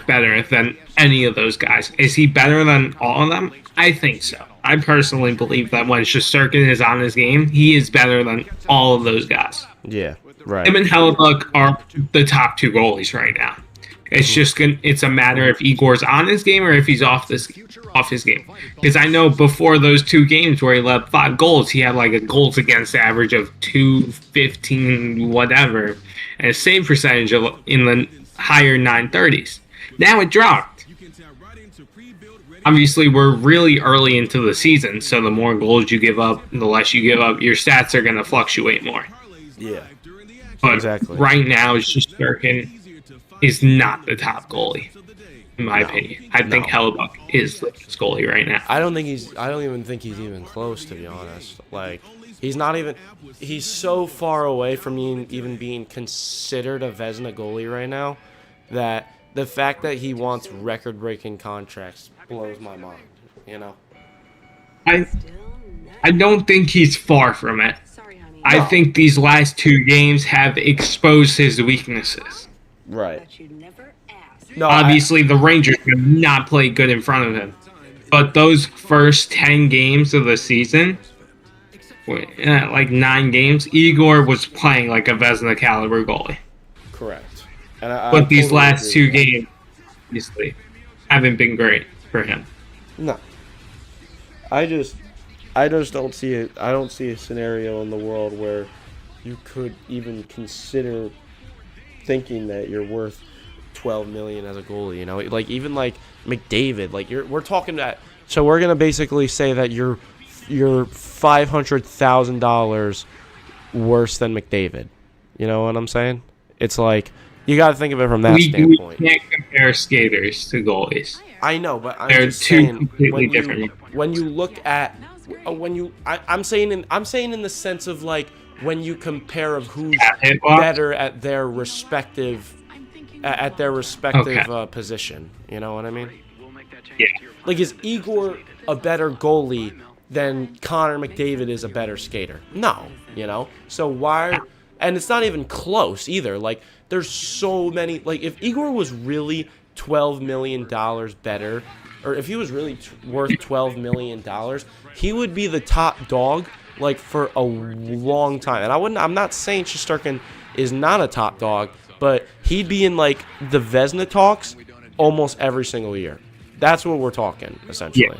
better than any of those guys. Is he better than all of them? I think so. I personally believe that when Shesterkin is on his game, he is better than all of those guys. Yeah, right. Him and Hellebuck are the top two goalies right now. It's just it's a matter if Igor's on his game or if he's off his game. Because I know before those two games where he let 5 goals, he had like a goals against average of 215 whatever, and a save percentage of in the higher 930s. Now it dropped. Obviously, we're really early into the season, so the more goals you give up, the less you give up, your stats are going to fluctuate more. Yeah, but exactly. Right now, Shesterkin is not the top goalie, in my opinion. I think Hellebuck is the best goalie right now. I don't even think he's even close, to be honest. Like, he's not even. He's so far away from even being considered a Vezina goalie right now that the fact that he wants record-breaking contracts blows my mind. You know. I don't think he's far from it. I think these last 2 games have exposed his weaknesses. Right. No, obviously, the Rangers have not played good in front of him. But those first 10 games of the season, like 9 games, Igor was playing like a Vezina caliber goalie. Correct. But these last 2 games, obviously, haven't been great for him. No. I just don't see it. I don't see a scenario in the world where you could even consider thinking that you're worth $12 million as a goalie. You know, like even like McDavid. Like we're talking that. So we're gonna basically say that you're $500,000 worse than McDavid. You know what I'm saying? It's like you got to think of it from that standpoint. We can't compare skaters to goalies. I know, but I'm They're just two saying completely different. When you look at I'm saying in the sense of like when you compare of who's better at their respective position. You know what I mean? Yeah. Like, is Igor a better goalie than Connor McDavid is a better skater? No, you know. So why? And it's not even close either. Like, there's so many. Like, if Igor was really $12 million better, or if he was really worth $12 million, he would be the top dog, like, for a long time. And I'm not saying Shesterkin is not a top dog, but he'd be in, like, the Vezina talks almost every single year. That's what we're talking, essentially. Yeah.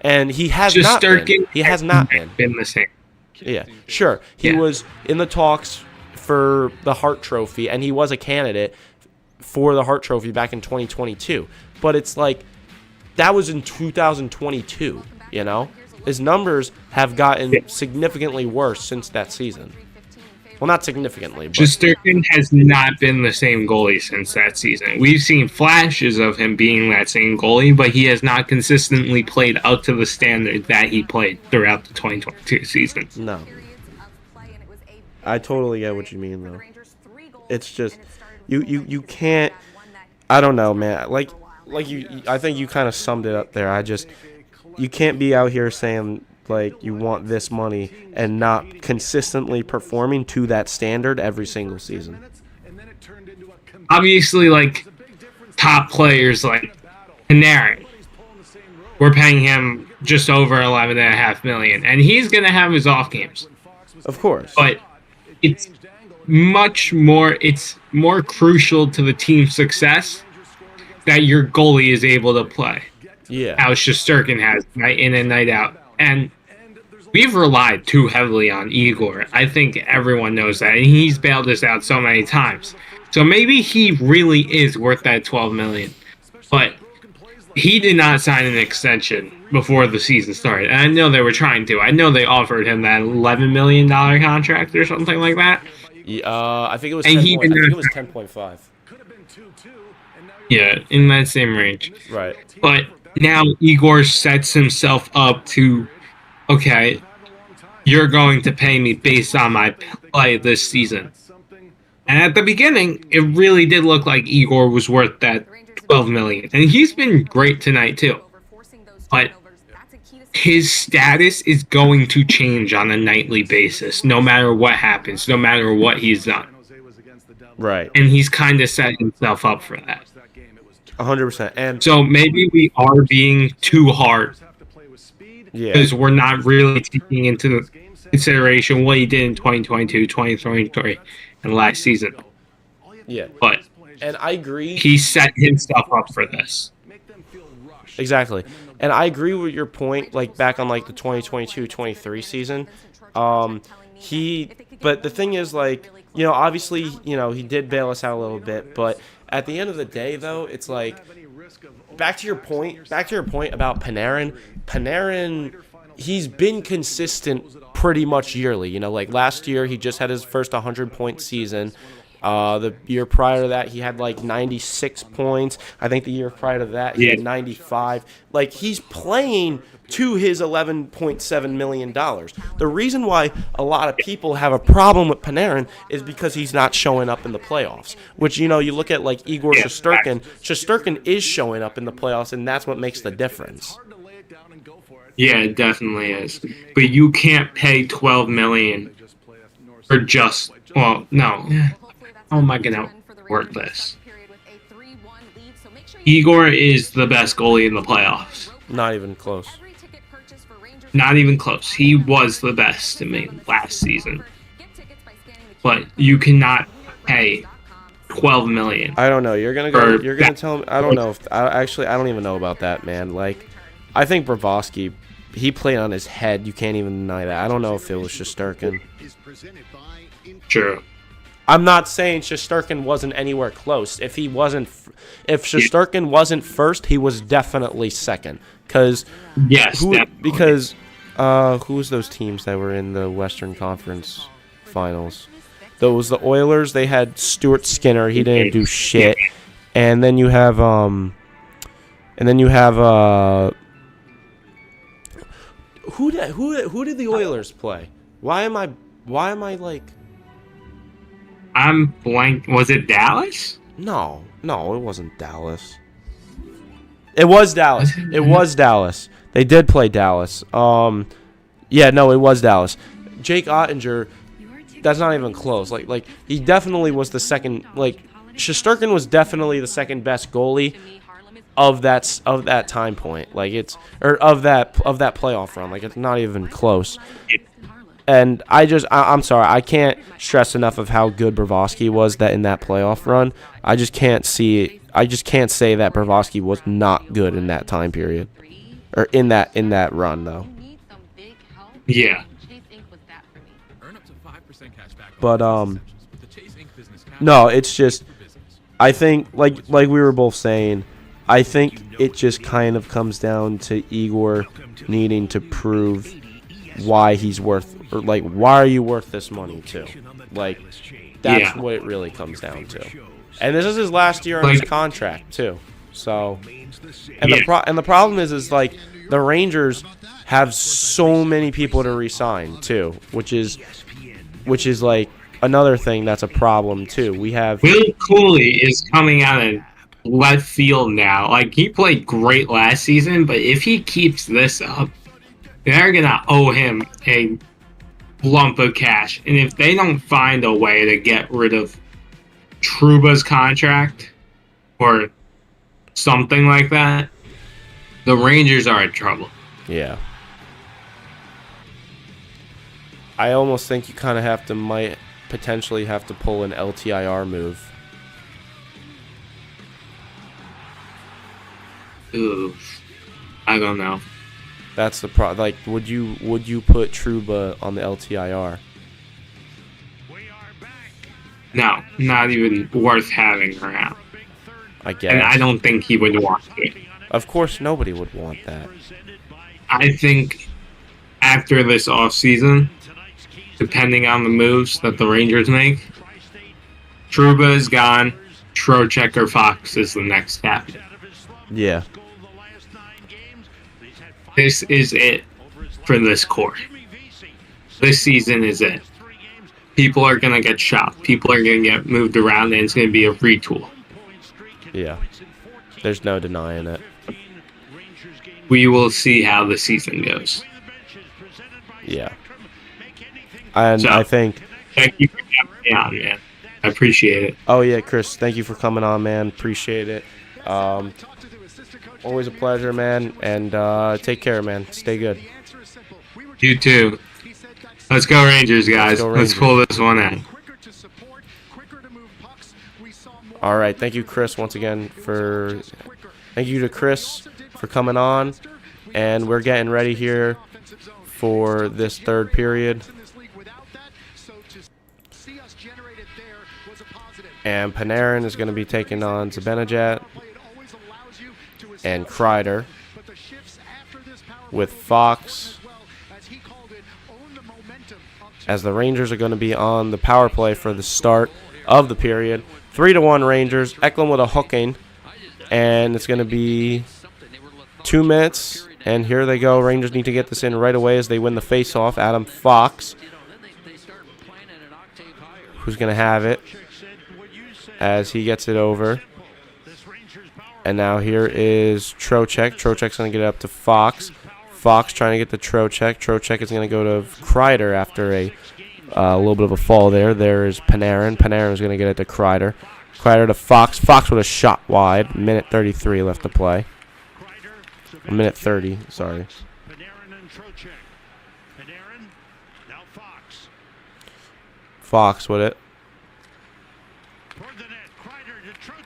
And he has not been. He has not been the same. Yeah, sure. He was in the talks for the Hart Trophy, and he was a candidate for the Hart Trophy back in 2022. But it's like, that was in 2022, you know? His numbers have gotten significantly worse since that season. Well, not significantly, but Shesterkin has not been the same goalie since that season. We've seen flashes of him being that same goalie, but he has not consistently played up to the standard that he played throughout the 2022 season. No. I totally get what you mean, though. It's just you can't. I don't know, man. Like you, I think you kind of summed it up there. You can't be out here saying like you want this money and not consistently performing to that standard every single season. Obviously, like top players like Panarin, we're paying him just over $11.5 million, and he's gonna have his off games, of course. But it's much more. It's more crucial to the team's success that your goalie is able to play. Yeah, how Shesterkin has night in and night out, and we've relied too heavily on Igor. I think everyone knows that, and he's bailed us out so many times. So maybe he really is worth that $12 million, but he did not sign an extension before the season started. And I know they were trying to. I know they offered him that $11 million contract or something like that. I think it was. I think it was 10.5. Yeah, in that same range. Right. But now Igor sets himself up to, okay, you're going to pay me based on my play this season. And at the beginning, it really did look like Igor was worth that $12 million. And he's been great tonight, too. But his status is going to change on a nightly basis, no matter what happens, no matter what he's done. Right. And he's kind of set himself up for that. 100%. And so maybe we are being too hard. Yeah. Because we're not really taking into consideration what he did in 2022, 2023, and last season. Yeah. But and I agree. He set himself up for this. Exactly. And I agree with your point, like back on like the 2022-23 season. But the thing is, like, you know, obviously, you know, he did bail us out a little bit, but at the end of the day, though, it's like, back to your point about Panarin. Panarin, he's been consistent pretty much yearly. You know, like last year, he just had his first 100-point season. The year prior to that, he had like 96 points. I think the year prior to that, he had 95. Like, he's playing to his $11.7 million. The reason why a lot of people have a problem with Panarin is because he's not showing up in the playoffs, which, you know, you look at like Igor Shesterkin. Shesterkin is showing up in the playoffs, and that's what makes the difference. Yeah, it definitely is. But you can't pay $12 million for just, well, no. How am I going to work this? Igor is the best goalie in the playoffs. Not even close. Not even close. He was the best to me last season. But you cannot pay $12 million. I don't know. You're gonna tell me. I don't know. I don't even know about that, man. Like, I think Bravosky, he played on his head. You can't even deny that. I don't know if it was Shesterkin. True. I'm not saying Shesterkin wasn't anywhere close. If Shesterkin wasn't first, he was definitely second. Because who was those teams that were in the Western Conference Finals? Those the Oilers. They had Stuart Skinner. He didn't do shit. And then you have who did the Oilers play? Why am I like? I'm blank. Was it Dallas? No, it wasn't Dallas. It was Dallas. It was Dallas. They did play Dallas. It was Dallas. Jake Ottinger, that's not even close. Like he definitely was the second. Like, Shesterkin was definitely the second best goalie of that time point. Like, of that playoff run. Like, it's not even close. And I'm sorry, I can't stress enough of how good Bravosky was in that playoff run. I just can't say that Bravosky was not good in that time period, or in that run though. Yeah. But no, it's just, I think like we were both saying, I think it just kind of comes down to Igor needing to prove why he's worth, or like, why are you worth this money too? Like, that's what it really comes down to. And this is his last year on his contract too. So, and the problem is like the Rangers have so many people to re-sign too, which is like another thing that's a problem too. We have Will Cooley is coming out of left field now. Like, he played great last season, but if he keeps this up, they're gonna owe him a lump of cash. And if they don't find a way to get rid of Trouba's contract or something like that, the Rangers are in trouble. Yeah. I almost think you kind of might potentially have to pull an LTIR move. Ooh, I don't know. That's the problem. Like, would you put Trouba on the LTIR? No, not even worth having around. I guess. And I don't think he would want it. Of course, nobody would want that. I think after this offseason, depending on the moves that the Rangers make, Trouba is gone. Trocheck or Fox is the next captain. Yeah. This is it for this core. This season is it. people are going to get shot. People are going to get moved around, and it's going to be a retool. Yeah. There's no denying it. We will see how the season goes. Yeah. And So, I think... Thank you for having me on, man. I appreciate it. Oh, yeah, Chris, thank you for coming on, man. Appreciate it. Always a pleasure, man. And take care, man. Stay good. You too. Let's go Rangers, guys. Let's go Let's pull this one out. All right. Thank you, Chris, once again for... Thank you to Chris for coming on. And we're getting ready here for this third period. And Panarin is going to be taking on Zibanejad and Kreider with Fox, as the Rangers are going to be on the power play for the start of the period. 3-1 Rangers. Eklund with a hooking, and it's going to be 2 minutes. And here they go. Rangers need to get this in right away as they win the face-off. Adam Fox, who's going to have it as he gets it over. And now here is Trocheck. Trocheck's going to get it up to Fox. Fox trying to get the Trocheck. Trocheck is going to go to Kreider after a little bit of a fall there. There is Panarin. Panarin is going to get it to Kreider. Kreider to Fox. Fox with a shot wide. Minute 33 left to play. A minute 30, sorry. Fox with it.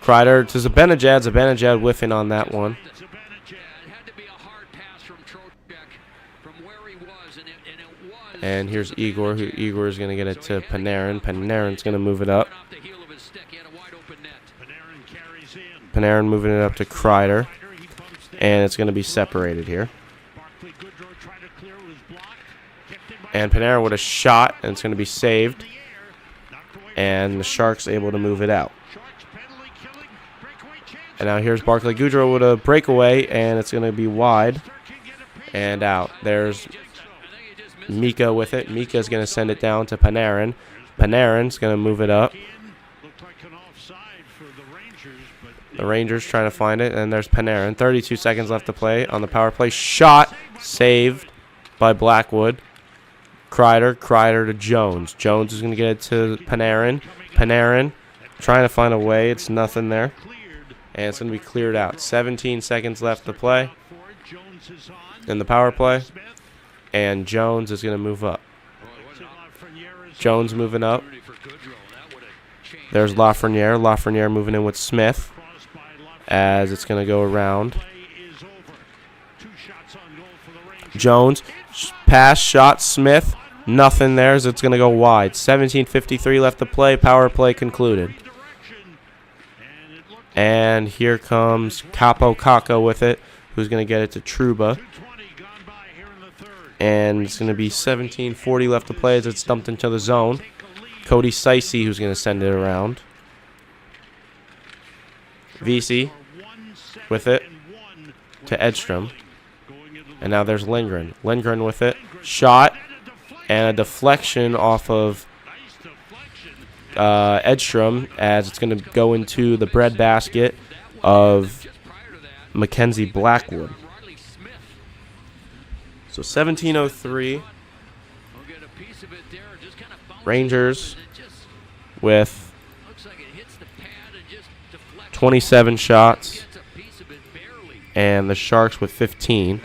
Kreider to Zibanejad. Zibanejad whiffing on that one. And here's Igor. Igor is going to get it to Panarin. Panarin's going to move it up. Panarin moving it up to Kreider. And it's going to be separated here. And Panarin with a shot, and it's going to be saved. And the Sharks able to move it out. And now here's Barclay Goodrow with a breakaway, and it's going to be wide and out. There's Mika with it. Mika's going to send it down to Panarin. Panarin's going to move it up. The Rangers trying to find it, and there's Panarin. 32 seconds left to play on the power play. Shot saved by Blackwood. Kreider to Jones. Jones is going to get it to Panarin. Panarin trying to find a way. It's nothing there. And it's going to be cleared out. 17 seconds left to play in the power play. And Jones is going to move up. Jones moving up. There's Lafreniere. Lafreniere moving in with Smith as it's going to go around. Jones, pass, shot, Smith. Nothing there as it's going to go wide. 17:53 left to play. Power play concluded. And here comes Capo Caco with it, who's going to get it to Trouba. And it's going to be 17:40 left to play as it's dumped into the zone. Cody Cicey, who's going to send it around. VC with it to Edstrom. And now there's Lindgren. Lindgren with it. Shot. And a deflection off of Edstrom as it's going to go into the breadbasket of Mackenzie Blackwood. So 17:03. Rangers with 27 shots. And the Sharks with 15.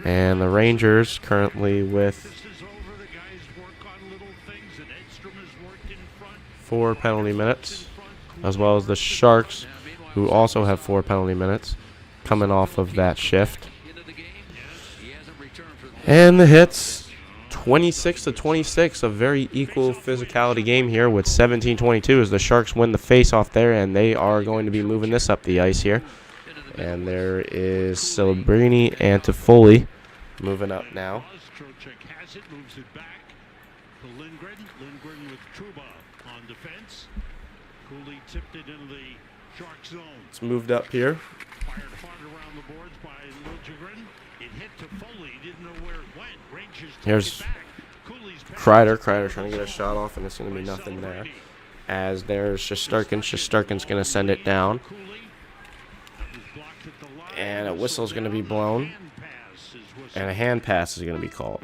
And the Rangers currently with 4 penalty minutes, as well as the Sharks, who also have 4 penalty minutes, coming off of that shift. And the hits, 26-26, a very equal physicality game here with 17-22 as the Sharks win the face-off there, and they are going to be moving this up the ice here. And there is Celebrini and Toffoli moving up now. Trocheck has it, moves it back to Lindgren. Lindgren with Trouba on defense. Cooley tipped it into the Shark zone. It's moved up here. Fired hard around the boards by Liljegren. It hit to Foley. Didn't know where it went. Rangers took Here's it back. Cooley's pass. Kreider trying to get a shot off, and it's going to be nothing there. As there's Shesterkin. Shesterkin's going to send it down. And a whistle's going to be blown. And a hand pass is going to be called.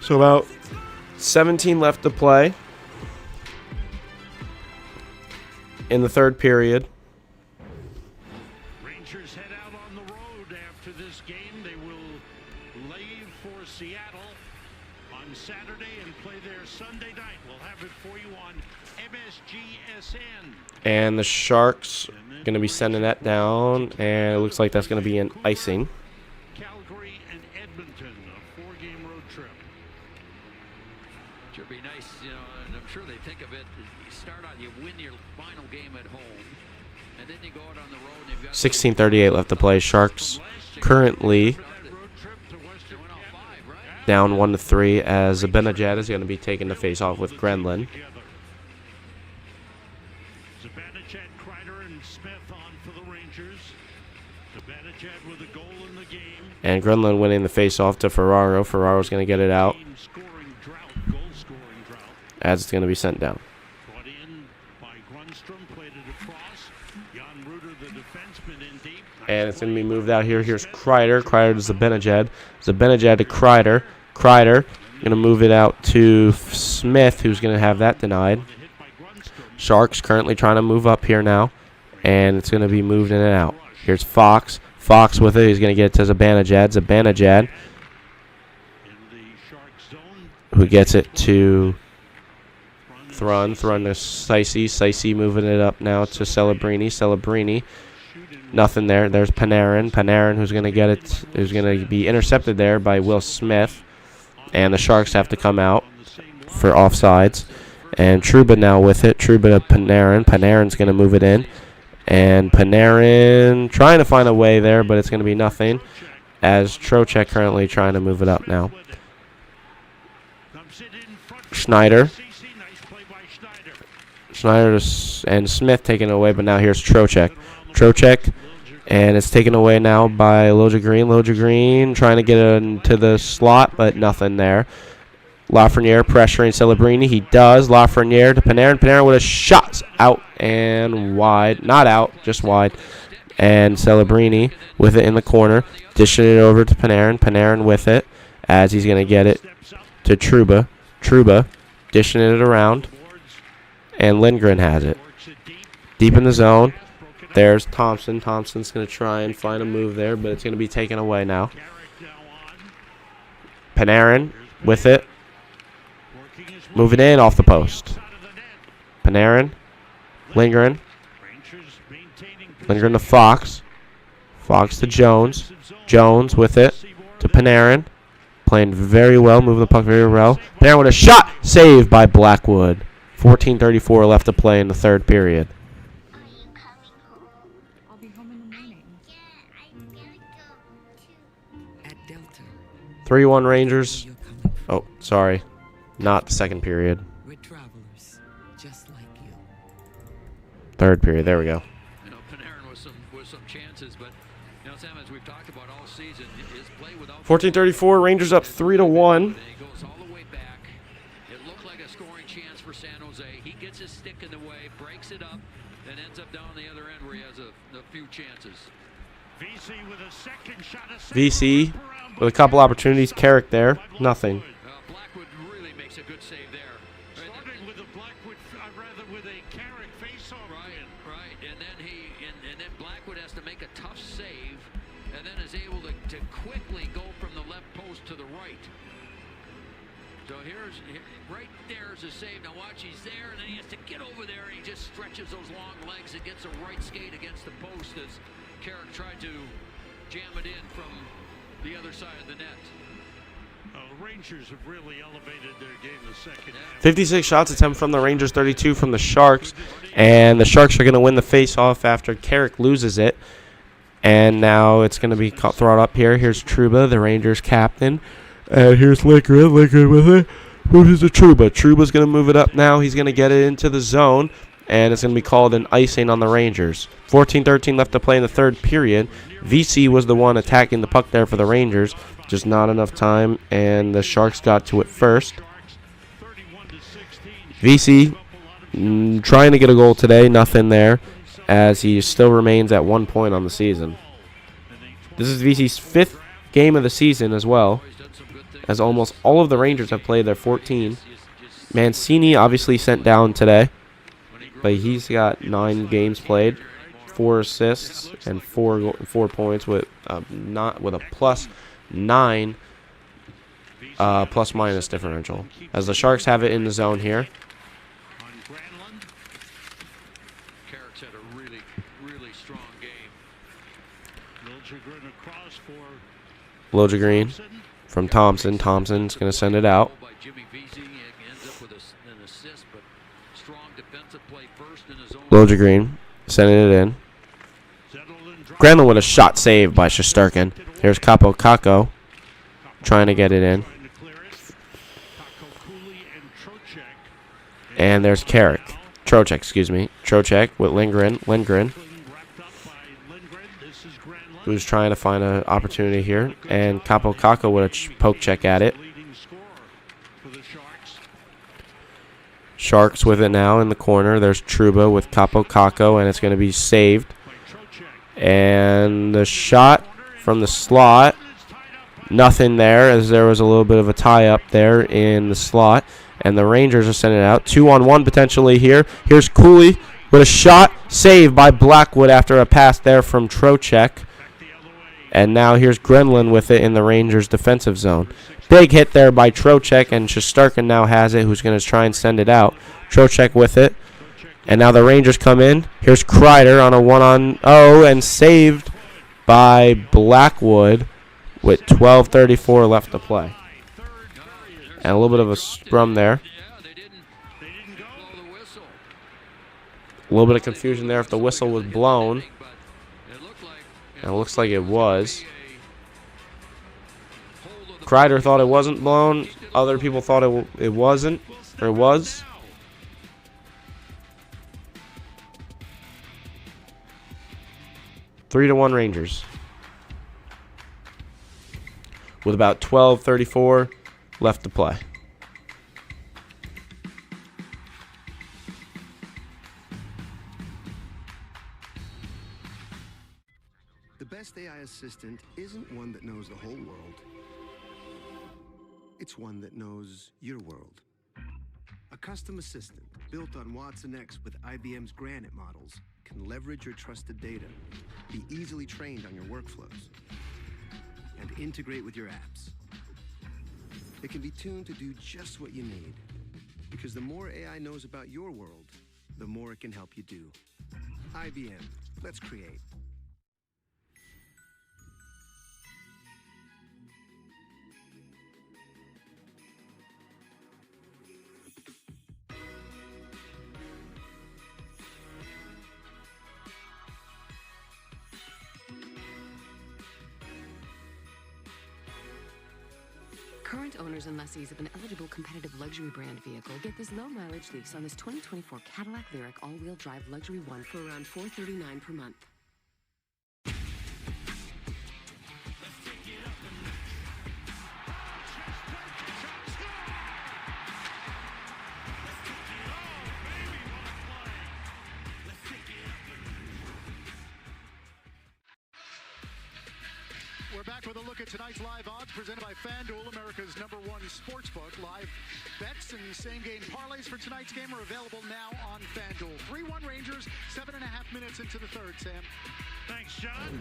So about 17 left to play in the third period. Rangers head out on the road after this game. They will leave for Seattle on Saturday and play there Sunday night. We'll have it for you on MSGSN. And the Sharks going to be sending that down, and it looks like that's going to be an icing. Calgary and Edmonton, a 4-game road trip. Should be nice, and I'm sure they think of it. You start out, you win your final game at home, and then you go out on the road. And you've got 16:38 left to play. Sharks currently down 1-3 as Zibanejad is going to be taking the face off with Grenlin. Zibanejad, Kreider, and Smith on for the Rangers. Zibanejad with a goal in the game. And Grenlin winning the face off to Ferraro. Ferraro's going to get it out as it's going to be sent down. Brought in by Grunstrom, played it across. Jan Ruder, the defenseman, in deep. And it's going to be moved out here. Here's Kreider. Kreider to Zibanejad. Zibanejad to Kreider. Kreider going to move it out to Smith, who's going to have that denied. Sharks currently trying to move up here now. And it's going to be moved in and out. Here's Fox. Fox with it. He's going to get it to Zibanejad. Zibanejad, who gets it to Thrun. Thrun to Sicey. Sicey moving it up now to Celebrini. Celebrini. Nothing there. There's Panarin. Panarin, who's going to get it, who's going to be intercepted there by Will Smith. And the Sharks have to come out for offsides. And Trouba now with it. Trouba to Panarin. Panarin's going to move it in. And Panarin trying to find a way there, but it's going to be nothing. As Trocheck currently trying to move it up now. Schneider. Schneider and Smith taken away, but now here's Trocheck. Trocheck, and it's taken away now by Liljegren. Liljegren trying to get into the slot, but nothing there. Lafreniere pressuring Celebrini. He does. Lafreniere to Panarin. Panarin with a shot out and wide. Not out, just wide. And Celebrini with it in the corner. Dishing it over to Panarin. Panarin with it as he's going to get it to Trouba. Trouba dishing it around. And Lindgren has it. Deep in the zone. There's Thompson. Thompson's going to try and find a move there, but it's going to be taken away now. Panarin with it. Moving in off the post. Panarin. Lindgren. Lindgren to Fox. Fox to Jones. Jones with it to Panarin. Playing very well. Moving the puck very well. Panarin with a shot. Saved by Blackwood. 14:34 left to play in the third period. I'll be home in the morning. 3-1 Rangers. Oh, sorry. Not the second period. We're travelers, just like you. Third period. There we go. Panarin with some chances, but Sam, as we've talked about all season, his play without 14:34. Rangers up 3-1. He goes all the way back. It looked like a scoring chance for San Jose. He gets his stick in the way, breaks it up, and ends up down the other end where he has a few chances. VC with a second shot. VC with a couple opportunities. Carrick there. Nothing. Blackwood really makes a good save there. Starting with a Blackwood, rather with a Carrick face-off. Right, and then Blackwood has to make a tough save, and then is able to quickly go from the left post to the right. So right there is a save. Now watch, he's there, and then he has to get over there, and he just stretches those long legs and gets a right skate against the post as Carrick tried to jam it in from the other side of the net. The Rangers have really elevated their game the second half. 56 shots attempt from the Rangers, 32 from the Sharks. And the Sharks are going to win the face-off after Carrick loses it. And now it's going to be thrown up here. Here's Trouba, the Rangers captain. And here's Lindgren with it. Who is the Trouba? Trouba's going to move it up now. He's going to get it into the zone, and it's going to be called an icing on the Rangers. 14-13 left to play in the third period. VC was the one attacking the puck there for the Rangers. Just not enough time, and the Sharks got to it first. VC trying to get a goal today. Nothing there, as he still remains at 1 point on the season. This is VC's 5th game of the season as well, as almost all of the Rangers have played their 14. Mancini obviously sent down today, but he's got 9 games played, 4 assists, and 4 points with a +9 plus-minus differential. As the Sharks have it in the zone here. Carrick's had a really, really strong game. Lojagren from Thompson. Thompson's going to send it out. Lojagren sending it in. Granlund with a shot saved by Shesterkin. Here's Capo Caco trying to get it in. And there's Carrick. Trocheck, excuse me. Trocheck with Lindgren. Who's trying to find an opportunity here. And Capo Caco with a poke check at it. Sharks with it now in the corner. There's Trouba with Capo Caco, and it's going to be saved. And the shot from the slot, nothing there, as there was a little bit of a tie-up there in the slot. And the Rangers are sending it out. 2-on-1 potentially here. Here's Cooley with a shot, saved by Blackwood after a pass there from Trocheck. And now here's Grenlund with it in the Rangers' defensive zone. Big hit there by Trocheck, and Shesterkin now has it, who's going to try and send it out. Trocheck with it. And now the Rangers come in. Here's Kreider on a 1-on-0 and saved by Blackwood with 12:34 left to play. And a little bit of a scrum there. A little bit of confusion there if the whistle was blown. And it looks like it was. Kreider thought it wasn't blown. Other people thought it wasn't, or it was. Three to 1 Rangers. With about 12:34 left to play. The best AI assistant isn't one that knows the whole world. It's one that knows your world. A custom assistant built on Watson X with IBM's Granite models can leverage your trusted data, be easily trained on your workflows, and integrate with your apps. It can be tuned to do just what you need, because the more AI knows about your world, the more it can help you do. IBM, let's create. Current owners and lessees of an eligible competitive luxury brand vehicle get this low mileage lease on this 2024 Cadillac Lyriq all-wheel drive Luxury One for around $439 per month. We're back with a look at tonight's live odds presented by FanDuel, America's #1 sportsbook. Live bets and same-game parlays for tonight's game are available now on FanDuel. 3-1 Rangers, 7.5 minutes into the third, Sam. Thanks, John.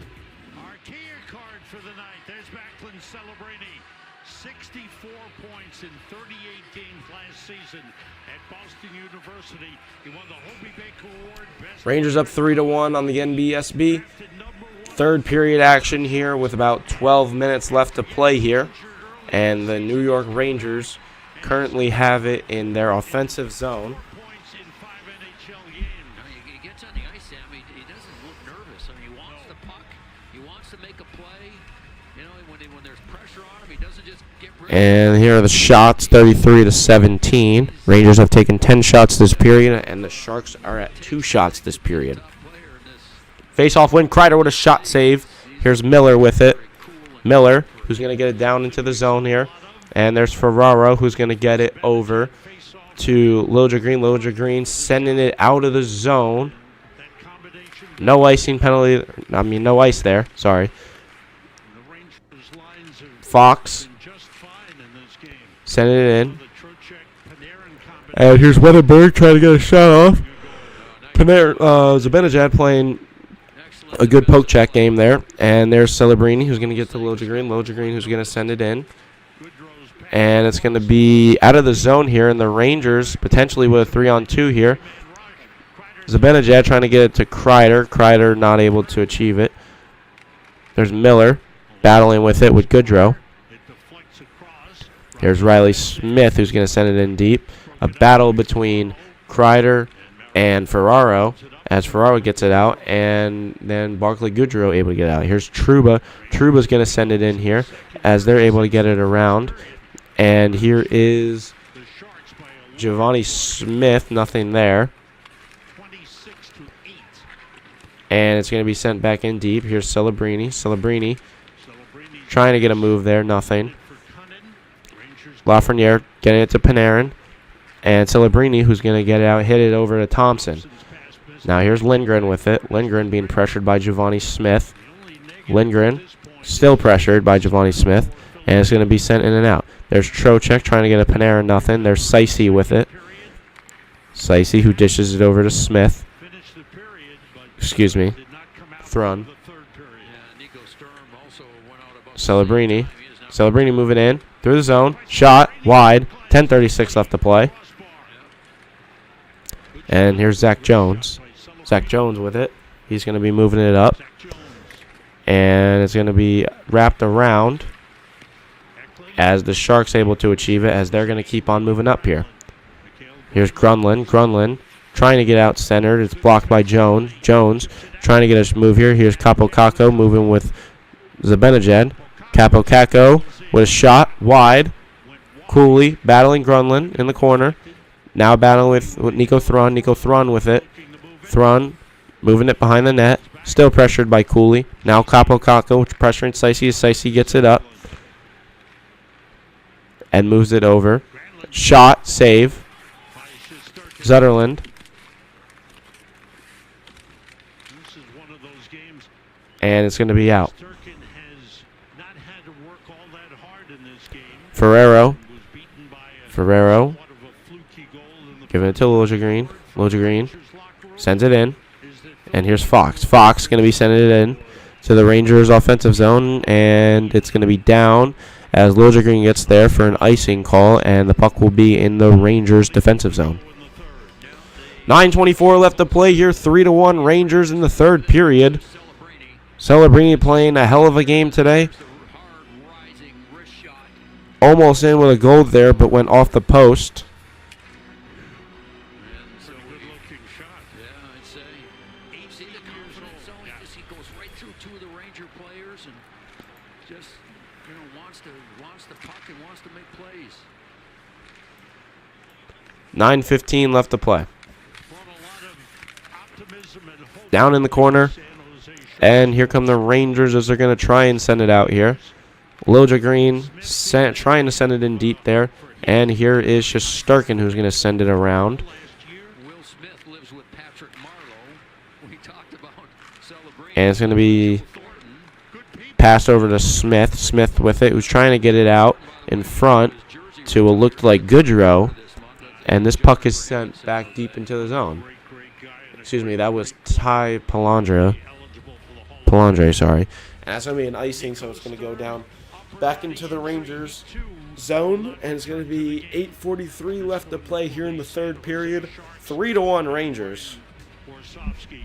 Our tier card for the night. There's Backlund celebrating 64 points in 38 games last season at Boston University. He won the Hobie Baker Award. Rangers up 3-1 on the NBSB. Third period action here with about 12 minutes left to play here. And the New York Rangers currently have it in their offensive zone. He gets on the ice, Sam. He doesn't look nervous. I mean, he wants the puck. He wants to make a play. You know, when there's pressure on him, he doesn't just And here are the shots, 33-17. Rangers have taken 10 shots this period, and the Sharks are at 2 shots this period. Face-off win. Kreider with a shot save. Here's Miller with it. Miller, who's going to get it down into the zone here. And there's Ferraro, who's going to get it over to Liljegren. Liljegren sending it out of the zone. No icing penalty. I mean, no ice there. Sorry. Fox sending it in. And here's Weatherberg trying to get a shot off. Zibanejad playing a good poke check game there. And there's Celebrini, who's going to get to Liljegren. Liljegren, who's going to send it in. And it's going to be out of the zone here. And the Rangers potentially with a 3-on-2 here. Zibanejad trying to get it to Kreider. Kreider not able to achieve it. There's Miller battling with it with Goodrow. Here's Riley Smith, who's going to send it in deep. A battle between Kreider and Ferraro as Ferraro gets it out, and then Barclay Goodrow able to get it out. Here's Trouba. Trouba's going to send it in here as they're able to get it around. And here is Giovanni Smith, nothing there. And it's going to be sent back in deep. Here's Celebrini. Celebrini trying to get a move there, nothing. Lafreniere getting it to Panarin. And Celebrini, who's going to get it out, hit it over to Thompson. Now here's Lindgren with it. Lindgren being pressured by Giovanni Smith. Lindgren still pressured by Giovanni Smith. And it's going to be sent in and out. There's Trocheck trying to get a Panarin, nothing. There's Sicey with it. Sicey, who dishes it over to Smith. Excuse me. Thrun. Celebrini. Celebrini moving in. Through the zone. Shot. Wide. 10:36 left to play. And here's Zach Jones. Zach Jones with it. He's going to be moving it up. And it's going to be wrapped around as the Sharks able to achieve it, as they're going to keep on moving up here. Here's Grunlin. Grunlin trying to get out centered. It's blocked by Jones. Jones trying to get a move here. Here's Capo Caco moving with Zibanejad. Capo Caco with a shot wide. Cooley battling Grunlin in the corner. Now battling with Nico Thrun. Nico Thrun with it. Thrun moving it behind the net. Still pressured by Cooley. Now Capo Caco pressuring Sicey as Sicey gets it up. And moves it over. Shot. Save. Zetterlund. And it's going to be out. Ferrero. Ferrero. Giving it to Liljegren. Liljegren sends it in. And here's Fox. Fox going to be sending it in to the Rangers offensive zone. And it's going to be down as Liljegren gets there for an icing call. And the puck will be in the Rangers defensive zone. 9:24 left to play here. 3-1 Rangers in the third period. Celebrini playing a hell of a game today. Almost in with a goal there, but went off the post. He goes right through two of the Ranger players and just, wants the puck and wants to make plays. 9:15 left to play. Down in the corner. And here come the Rangers as they're going to try and send it out here. Liljegren trying to send it in deep there. And here is Shesterkin who's going to send it around. And it's going to be passed over to Smith. Smith with it, who's trying to get it out in front to what looked like Goodrow. And this puck is sent back deep into the zone. Excuse me, that was Ty Palandre, sorry. And that's going to be an icing, so it's going to go down back into the Rangers zone. And it's going to be 8:43 left to play here in the third period. 3-1 Rangers. The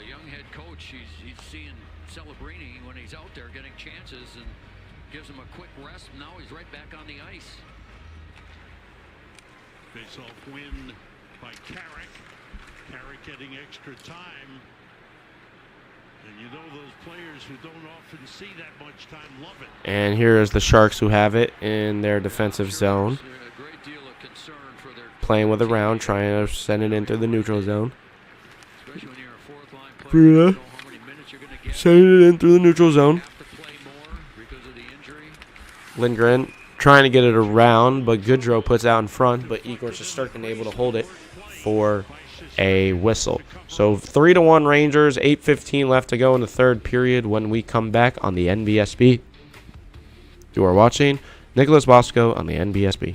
young head coach, he's seeing Celebrini when he's out there getting chances and gives him a quick rest. Now he's right back on the ice. Face-off win by Carrick. Carrick getting extra time. And you know those players who don't often see that much time love it. And here is the Sharks who have it in their defensive zone. Playing with a round, trying to send it into the neutral zone. Sending it in through the neutral zone. Lindgren trying to get it around, but Goodrow puts out in front, but Igor Shesterkin able to hold it for a whistle. So 3-1 Rangers, 8:15 left to go in the third period when we come back on the NBSB. You are watching Nicholas Bosco on the NBSB.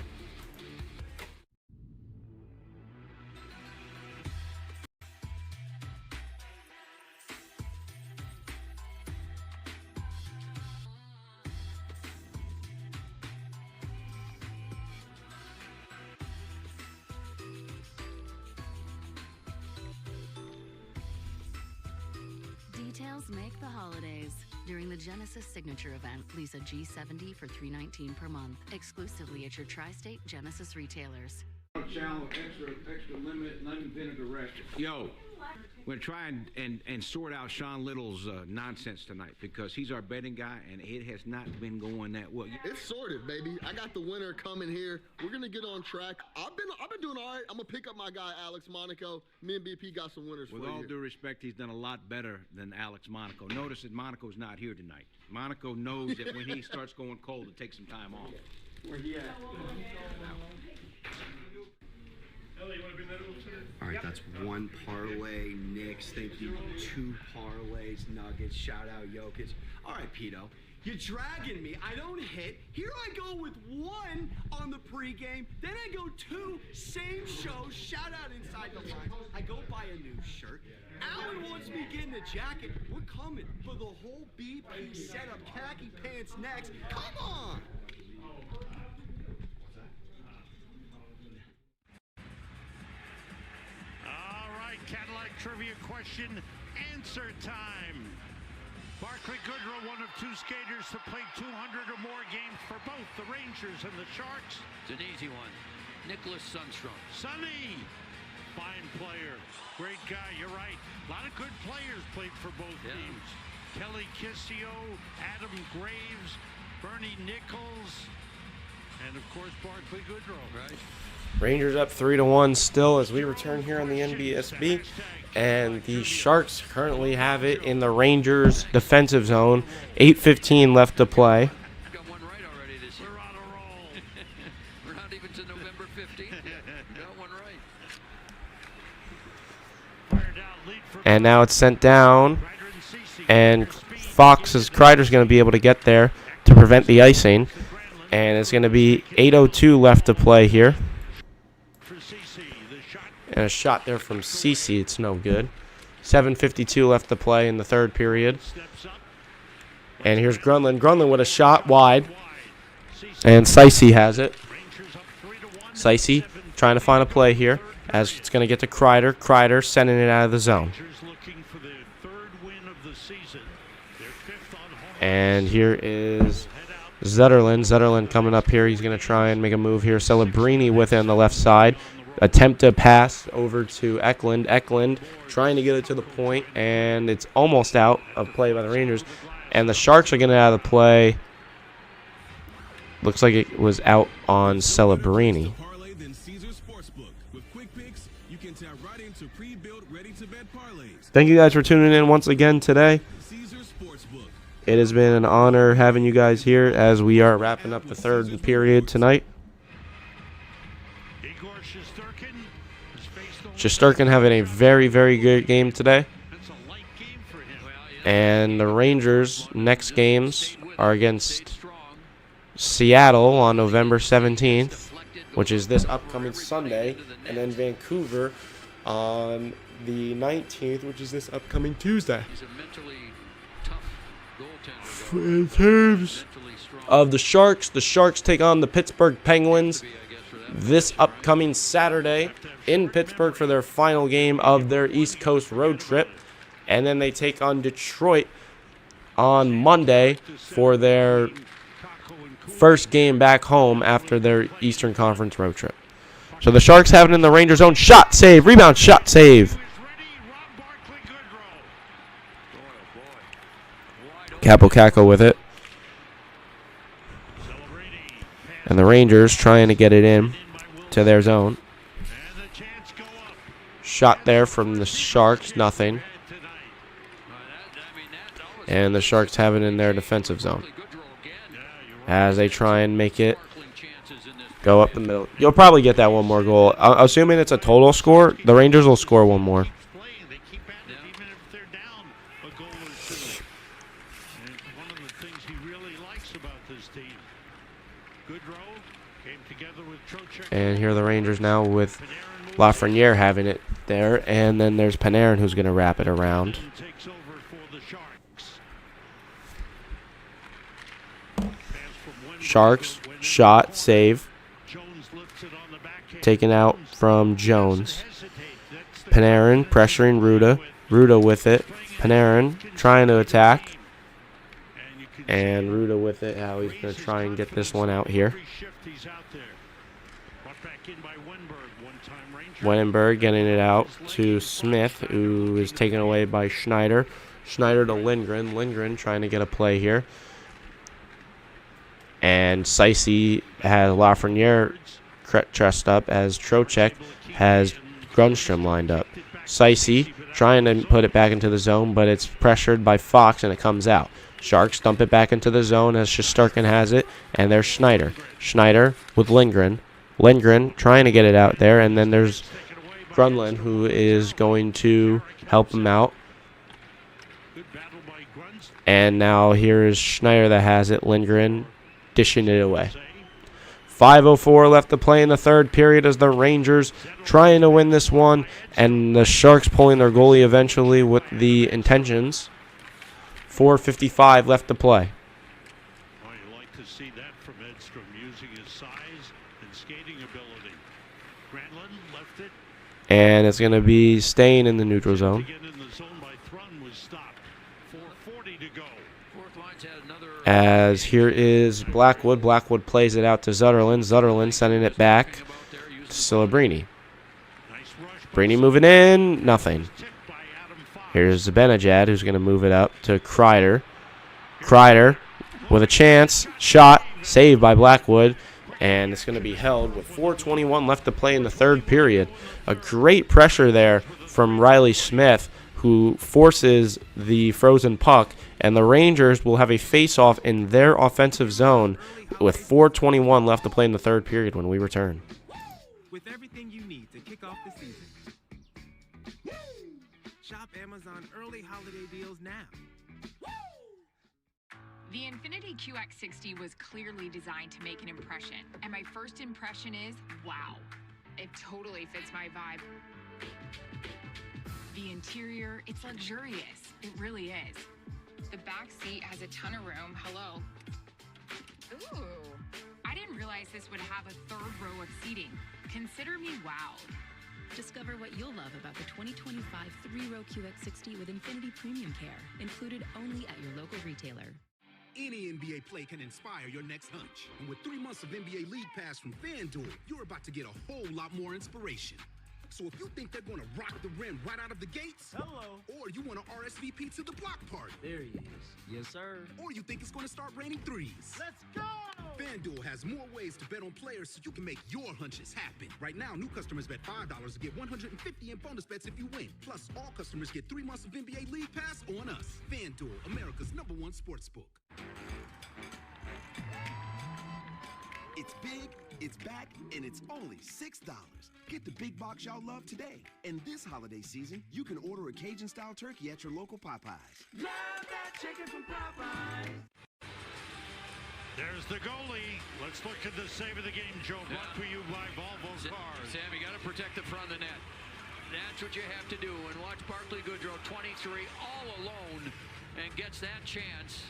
Details make the holidays. During the Genesis Signature event, lease a G70 for $319 per month, exclusively at your tri-state Genesis retailers. Challenge, extra limit, lemon vinegar recipe. Yo, we're trying and sort out Sean Little's nonsense tonight because he's our betting guy and it has not been going that well. It's sorted, baby. I got the winner coming here. We're gonna get on track. I've been doing all right. I'm gonna pick up my guy Alex Monaco. Me and BP got some winners for you. With all due respect, he's done a lot better than Alex Monaco. Notice that Monaco's not here tonight. Monaco knows that when he starts going cold, it takes some time off. Where he at? All right, that's one parlay. Knicks, thank you. 2 parlays. Nuggets, shout out Jokic. All right, Pito, you're dragging me. I don't hit. Here I go with 1 on the pregame. Then I go 2, same show. Shout out Inside the Line. I go buy a new shirt. Alan wants me getting a jacket. We're coming for the whole BP setup. Khaki pants next. Come on. Cadillac trivia question answer time. Barclay Goodrow, one of 2 skaters to play 200 or more games for both the Rangers and the Sharks. It's an easy one. Nicholas Sundstrom. Sonny, fine player, great guy. You're right. A lot of good players played for both teams. Kelly Kissio, Adam Graves, Bernie Nichols, and of course Barclay Goodrow. Right. Rangers up 3-1 still as we return here on the NBSB. And the Sharks currently have it in the Rangers defensive zone. 8:15 left to play. Got one right already this year. We're on a roll. We're not even to November 15th. Got one right. And now it's sent down. And Kreider's going to be able to get there to prevent the icing. And it's going to be 8:02 left to play here. And a shot there from Cece. It's no good. 7:52 left to play in the third period. And here's Grunland. Grunland with a shot wide. And Cece has it. Cece trying to find a play here as it's going to get to Kreider. Kreider sending it out of the zone. And here is Zetterlund. Zetterlund coming up here. He's going to try and make a move here. Celebrini with it on the left side. Attempt to pass over to Eklund. Eklund trying to get it to the point, and it's almost out of play by the Rangers. And the Sharks are getting it out of the play. Looks like it was out on Celebrini. Thank you guys for tuning in once again today. It has been an honor having you guys here as we are wrapping up the third period tonight. Shesterkin having a very, very good game today. And the Rangers' next games are against Seattle on November 17th, which is this upcoming Sunday, and then Vancouver on the 19th, which is this upcoming Tuesday. In terms of the Sharks take on the Pittsburgh Penguins this upcoming Saturday in Pittsburgh for their final game of their East Coast road trip. And then they take on Detroit on Monday for their first game back home after their Eastern Conference road trip. So the Sharks have it in the Rangers' own. Shot, save, rebound, shot, save. Capo with it. And the Rangers trying to get it in to their zone. Shot there from the Sharks, nothing. And the Sharks have it in their defensive zone as they try and make it go up the middle. You'll probably get that one more goal. Assuming it's a total score, the Rangers will score one more. And here are the Rangers now with Lafreniere having it there. And then there's Panarin who's going to wrap it around. Sharks, shot, save. Taken out from Jones. Panarin pressuring Ruda. Ruda with it. Panarin trying to attack. And Ruda with it. How he's going to try and get this one out here. Winnipeg getting it out to Smith, who is taken away by Schneider. Schneider to Lindgren. Lindgren trying to get a play here. And Sicey has Lafreniere dressed up as Trocheck has Grundstrom lined up. Sicey trying to put it back into the zone, but it's pressured by Fox and it comes out. Sharks dump it back into the zone as Shesterkin has it, and there's Schneider. Schneider with Lindgren. Lindgren trying to get it out there, and then there's Grunland who is going to help him out. And now here is Schneider that has it. Lindgren dishing it away. 5:04 left to play in the third period as the Rangers trying to win this one, and the Sharks pulling their goalie eventually with the intentions. 4:55 left to play. Oh, you like to see that from Edstrom, using his size and skating ability. Granlund left it. And it's going to be staying in the neutral zone. As here is Blackwood. Blackwood plays it out to Zutterlund. Zutterlund sending it back to Celebrini. Brini moving in. Nothing. Here's Zibanejad, who's going to move it up to Kreider. Kreider with a chance. Shot. Saved by Blackwood. And it's going to be held with 4:21 left to play in the third period. A great pressure there from Riley Smith, who forces the frozen puck. And the Rangers will have a face-off in their offensive zone with 4:21 left to play in the third period when we return. With everything you need to kick off the season. Shop Amazon early holiday deals now. The Infiniti QX60 was clearly designed to make an impression. And my first impression is, wow, it totally fits my vibe. The interior, it's luxurious. It really is. The back seat has a ton of room. Hello. Ooh. I didn't realize this would have a third row of seating. Consider me wowed. Discover what you'll love about the 2025 3-row QX60 with Infiniti Premium Care, included only at your local retailer. Any NBA play can inspire your next hunch. And with 3 months of NBA League Pass from FanDuel, you're about to get a whole lot more inspiration. So if you think they're going to rock the rim right out of the gates, hello, or you want to RSVP to the block party, there he is. Yes, sir. Or you think it's going to start raining threes. Let's go! FanDuel has more ways to bet on players so you can make your hunches happen. Right now, new customers bet $5 to get $150 in bonus bets if you win. Plus, all customers get 3 months of NBA League Pass on us. FanDuel, America's #1 sportsbook. It's big, it's back, and it's only $6. Get the big box y'all love today. And this holiday season, you can order a Cajun-style turkey at your local Popeyes. Love that chicken from Popeyes. There's the goalie. Let's look at the save of the game, Joe. Brought for you by Volvo Cars. Sam, you got to protect the front of the net. That's what you have to do. And watch Barclay Goodrow, 23, all alone, and gets that chance.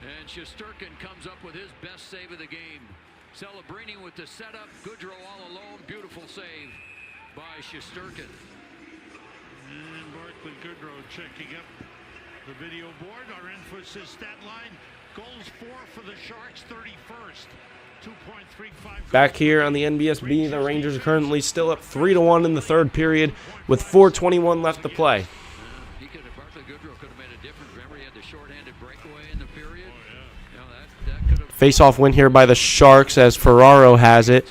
And Shesterkin comes up with his best save of the game. Celebrini with the setup. Goodrow all alone. Beautiful save by Shesterkin. And Barclay Goodrow checking up the video board. Our emphasis stat line. Goals 4 for the Sharks, 31st. 2.35. Back here on the NBSB, the Rangers are currently still up 3-1 in the third period with 4:21 left to play. Barclay Goodrow could have made a difference. Remember, he had the short-handed breakaway in the period. Face-off win here by the Sharks as Ferraro has it,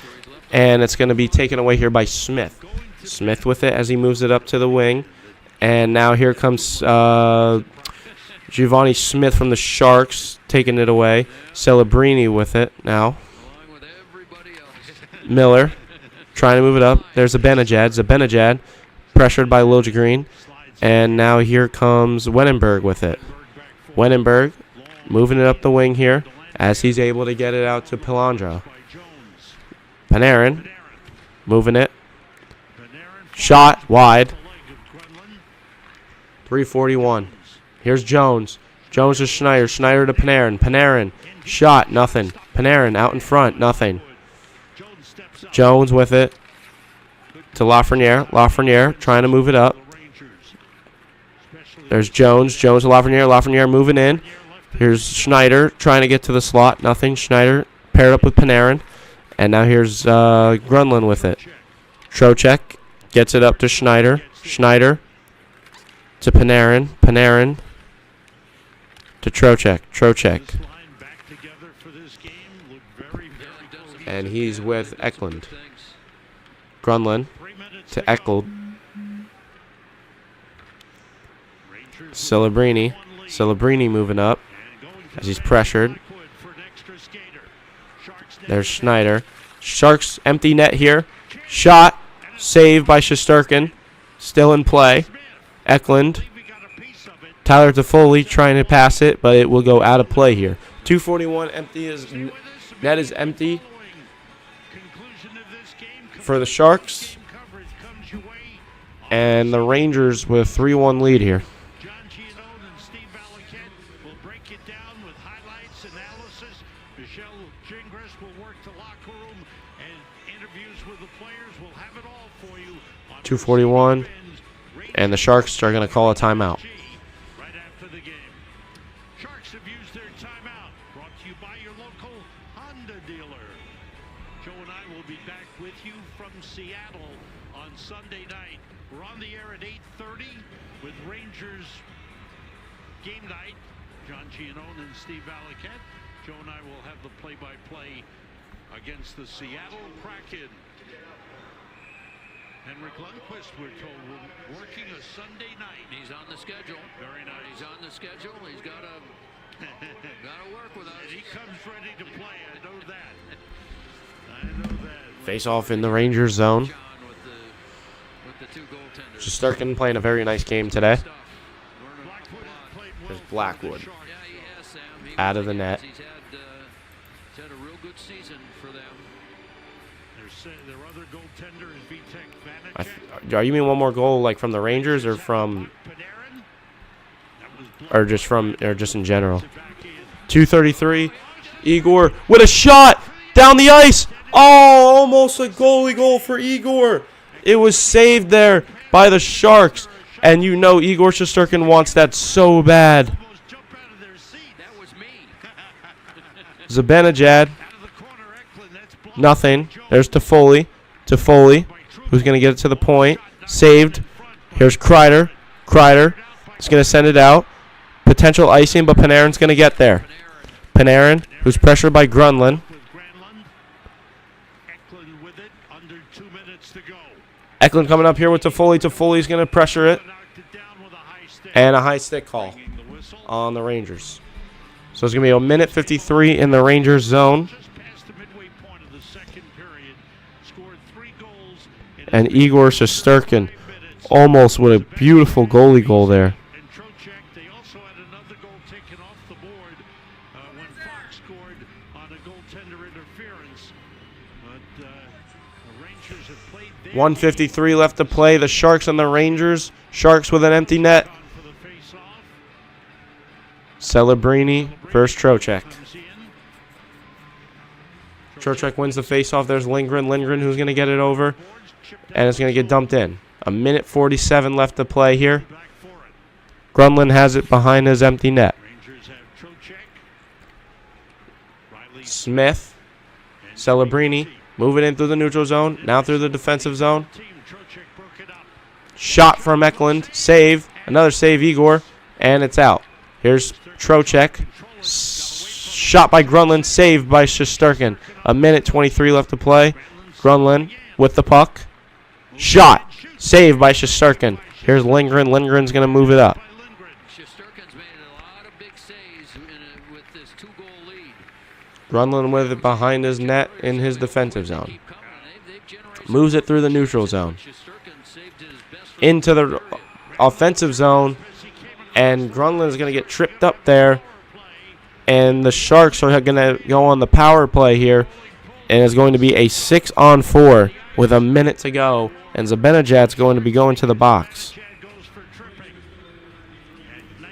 and it's going to be taken away here by Smith. Smith with it as he moves it up to the wing, and now here comes Giovanni Smith from the Sharks taking it away. Celebrini with it now. Miller trying to move it up. There's Zibanejad pressured by Liljegren, and now here comes Wenenberg with it. Wenenberg moving it up the wing here as he's able to get it out to Pilandro. Panarin moving it. Shot wide. 3:41. Here's Jones. Jones to Schneider. Schneider to Panarin. Panarin. Shot. Nothing. Panarin out in front. Nothing. Jones with it to Lafreniere. Lafreniere trying to move it up. There's Jones. Jones to Lafreniere. Lafreniere moving in. Here's Schneider trying to get to the slot. Nothing. Schneider paired up with Panarin. And now here's Grunlund with it. Trocheck gets it up to Schneider. Schneider to Panarin. Panarin to Trocheck. Trocheck. And he's with Eklund. Grunlund to Eklund. Celebrini. Celebrini moving up as he's pressured. There's Schneider. Sharks empty net here. Shot. Saved by Shesterkin. Still in play. Eklund. Tyler Toffoli trying to pass it, but it will go out of play here. 2:41 empty. Net is empty for the Sharks. And the Rangers with a 3-1 lead here. Michelle Gingras will work the locker room and interviews with the players. We'll have it all for you. 2:41, and the Sharks are going to call a timeout. Right after the game. Sharks have used their timeout. Brought to you by your local Honda dealer. Joe and I will be back with you from Seattle on Sunday night. We're on the air at 8:30 with Rangers game night. John Giannone and Steve Valiquette. Joe and I will have the play-by-play against the Seattle Kraken. Henrik Lundqvist, we're told, we're working a Sunday night. He's on the schedule. Very nice. He's on the schedule. He's got to work with us. And he comes ready to play. I know that. I know that. Face off in the Rangers zone. With the two goaltenders. Shesterkin playing a very nice game today. There's Blackwood out of the net. He's had a real good season for them. Their other goaltender is Vitek Vanacek. You mean one more goal like from the Rangers or just in general? 2:33. Igor with a shot down the ice. Oh, almost a goalie goal for Igor. It was saved there by the Sharks. And you know Igor Shesterkin wants that so bad. Zibanejad. Nothing. There's Toffoli. Toffoli, who's going to get it to the point. Saved. Here's Kreider. Kreider is going to send it out. Potential icing, but Panarin's going to get there. Panarin, who's pressured by Grunlund. Eklund coming up here with Toffoli. Toffoli's going to pressure it. And a high stick call on the Rangers. So it's going to be a minute 53 in the Rangers zone. And Igor Shesterkin almost with a beautiful goalie goal there. When Fox scored on a goaltender interference. But the Rangers have played 1:53 left to play. The Sharks and the Rangers. Sharks with an empty net. Celebrini versus Trocheck. Trocheck wins the faceoff. There's Lindgren. Lindgren who's going to get it over. And it's going to get dumped in. A minute 47 left to play here. Grunlund has it behind his empty net. Smith. Celebrini moving in through the neutral zone. Now through the defensive zone. Shot from Eklund. Save. Another save, Igor. And it's out. Here's Trocheck. Shot by Grunland, saved by Shesterkin. 1:23 left to play. Grunland with the puck. Shot, saved by Shesterkin. Here's Lindgren. Lindgren's going to move it up. Grunland with it behind his net in his defensive zone. Moves it through the neutral zone. Into the offensive zone. And Grunland's going to get tripped up there. And the Sharks are going to go on the power play here. And it's going to be a 6-on-4 with a minute to go. And Zibanejad's going to be going to the box.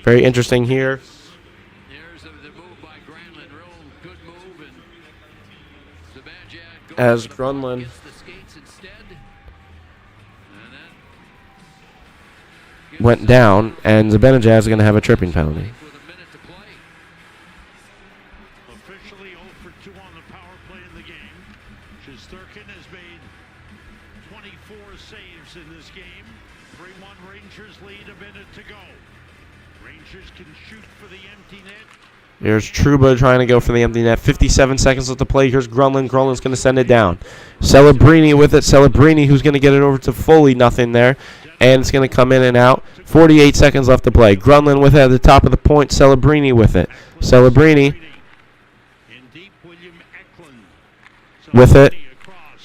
Very interesting here. As Grunland went down, and Zibanejad is going to have a tripping penalty. Officially 0 for 2 on the power play in the game. Shesterkin has made 24 saves in this game. 3-1 Rangers lead, a minute to go. Rangers can shoot for the empty net. Here's Trouba trying to go for the empty net. 57 seconds left to play. Here's Grunland. Grunland's going to send it down. Celebrini with it. Celebrini who's going to get it over to Foley. Nothing there. And it's going to come in and out. 48 seconds left to play. Grunland with it at the top of the point. Celebrini with it. Celebrini with it.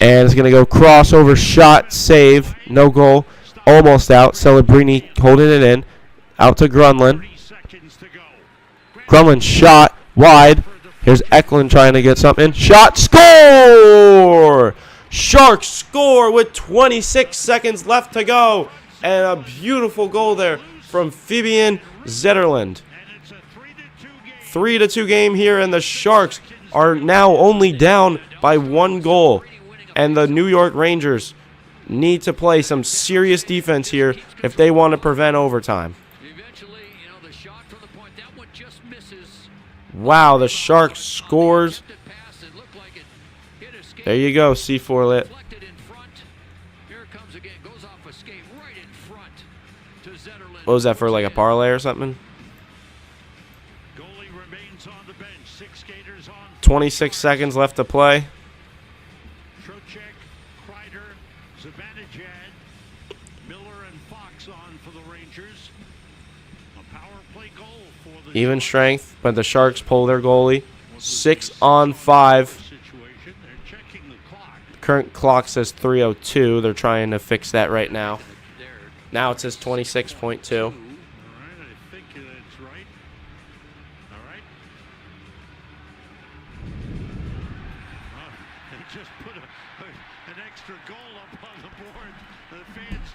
And it's going to go crossover, shot, save. No goal. Almost out. Celebrini holding it in. Out to Grunland. Grunland shot wide. Here's Eklund trying to get something. Shot, score! Sharks score with 26 seconds left to go. And a beautiful goal there from Fabian Zetterlund. 3-2 game here, and the Sharks are now only down by 1 goal. And the New York Rangers need to play some serious defense here if they want to prevent overtime. Wow, the Sharks scores. There you go, C4 lit. What was that for, like a parlay or something? 26 seconds left to play. Even strength, but the Sharks pull their goalie. 6-on-5. Current clock says 3:02. They're trying to fix that right now. Now it says 26.2.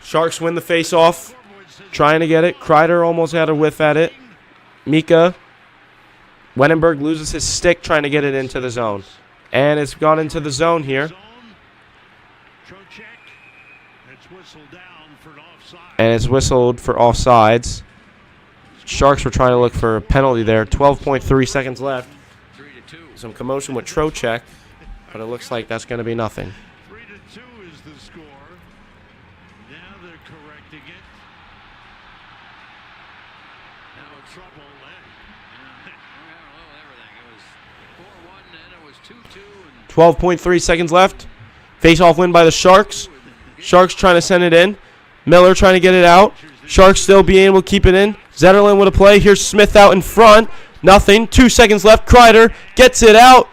Sharks win the face-off. Trying to get it. Kreider almost had a whiff at it. Mika. Wenenberg loses his stick trying to get it into the zone. And it's gone into the zone here. And it's whistled for offsides. Sharks were trying to look for a penalty there. 12.3 seconds left. Some commotion with Trocheck, but it looks like that's going to be nothing. 3-2 is the score. Now they're correcting it. Now in trouble. 12.3 seconds left. Face-off win by the Sharks. Sharks trying to send it in. Miller trying to get it out. Sharks still being able to keep it in. Zetterlund with a play. Here's Smith out in front. Nothing. 2 seconds left. Kreider gets it out.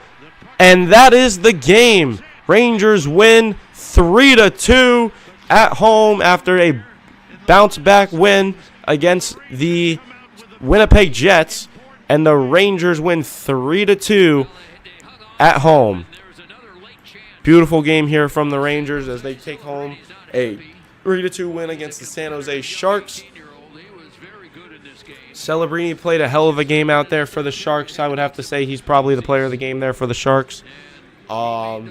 And that is the game. Rangers win 3-2 at home after a bounce-back win against the Winnipeg Jets. And the Rangers win 3-2 at home. Beautiful game here from the Rangers as they take home a 3-2 win against the San Jose Sharks. Celebrini played a hell of a game out there for the Sharks. I would have to say he's probably the player of the game there for the Sharks. I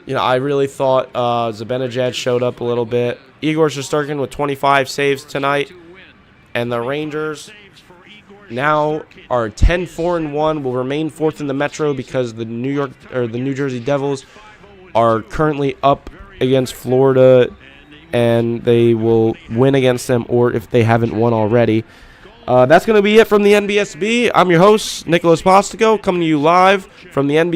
really thought Zibanejad showed up a little bit. Igor Shesterkin with 25 saves tonight. And the Rangers now are 10-4-1, will remain 4th in the Metro because the New Jersey Devils are currently up against Florida, and they will win against them, or if they haven't won already. That's going to be it from the NBSB. I'm your host, Nicholas Postico, coming to you live from the NBSB.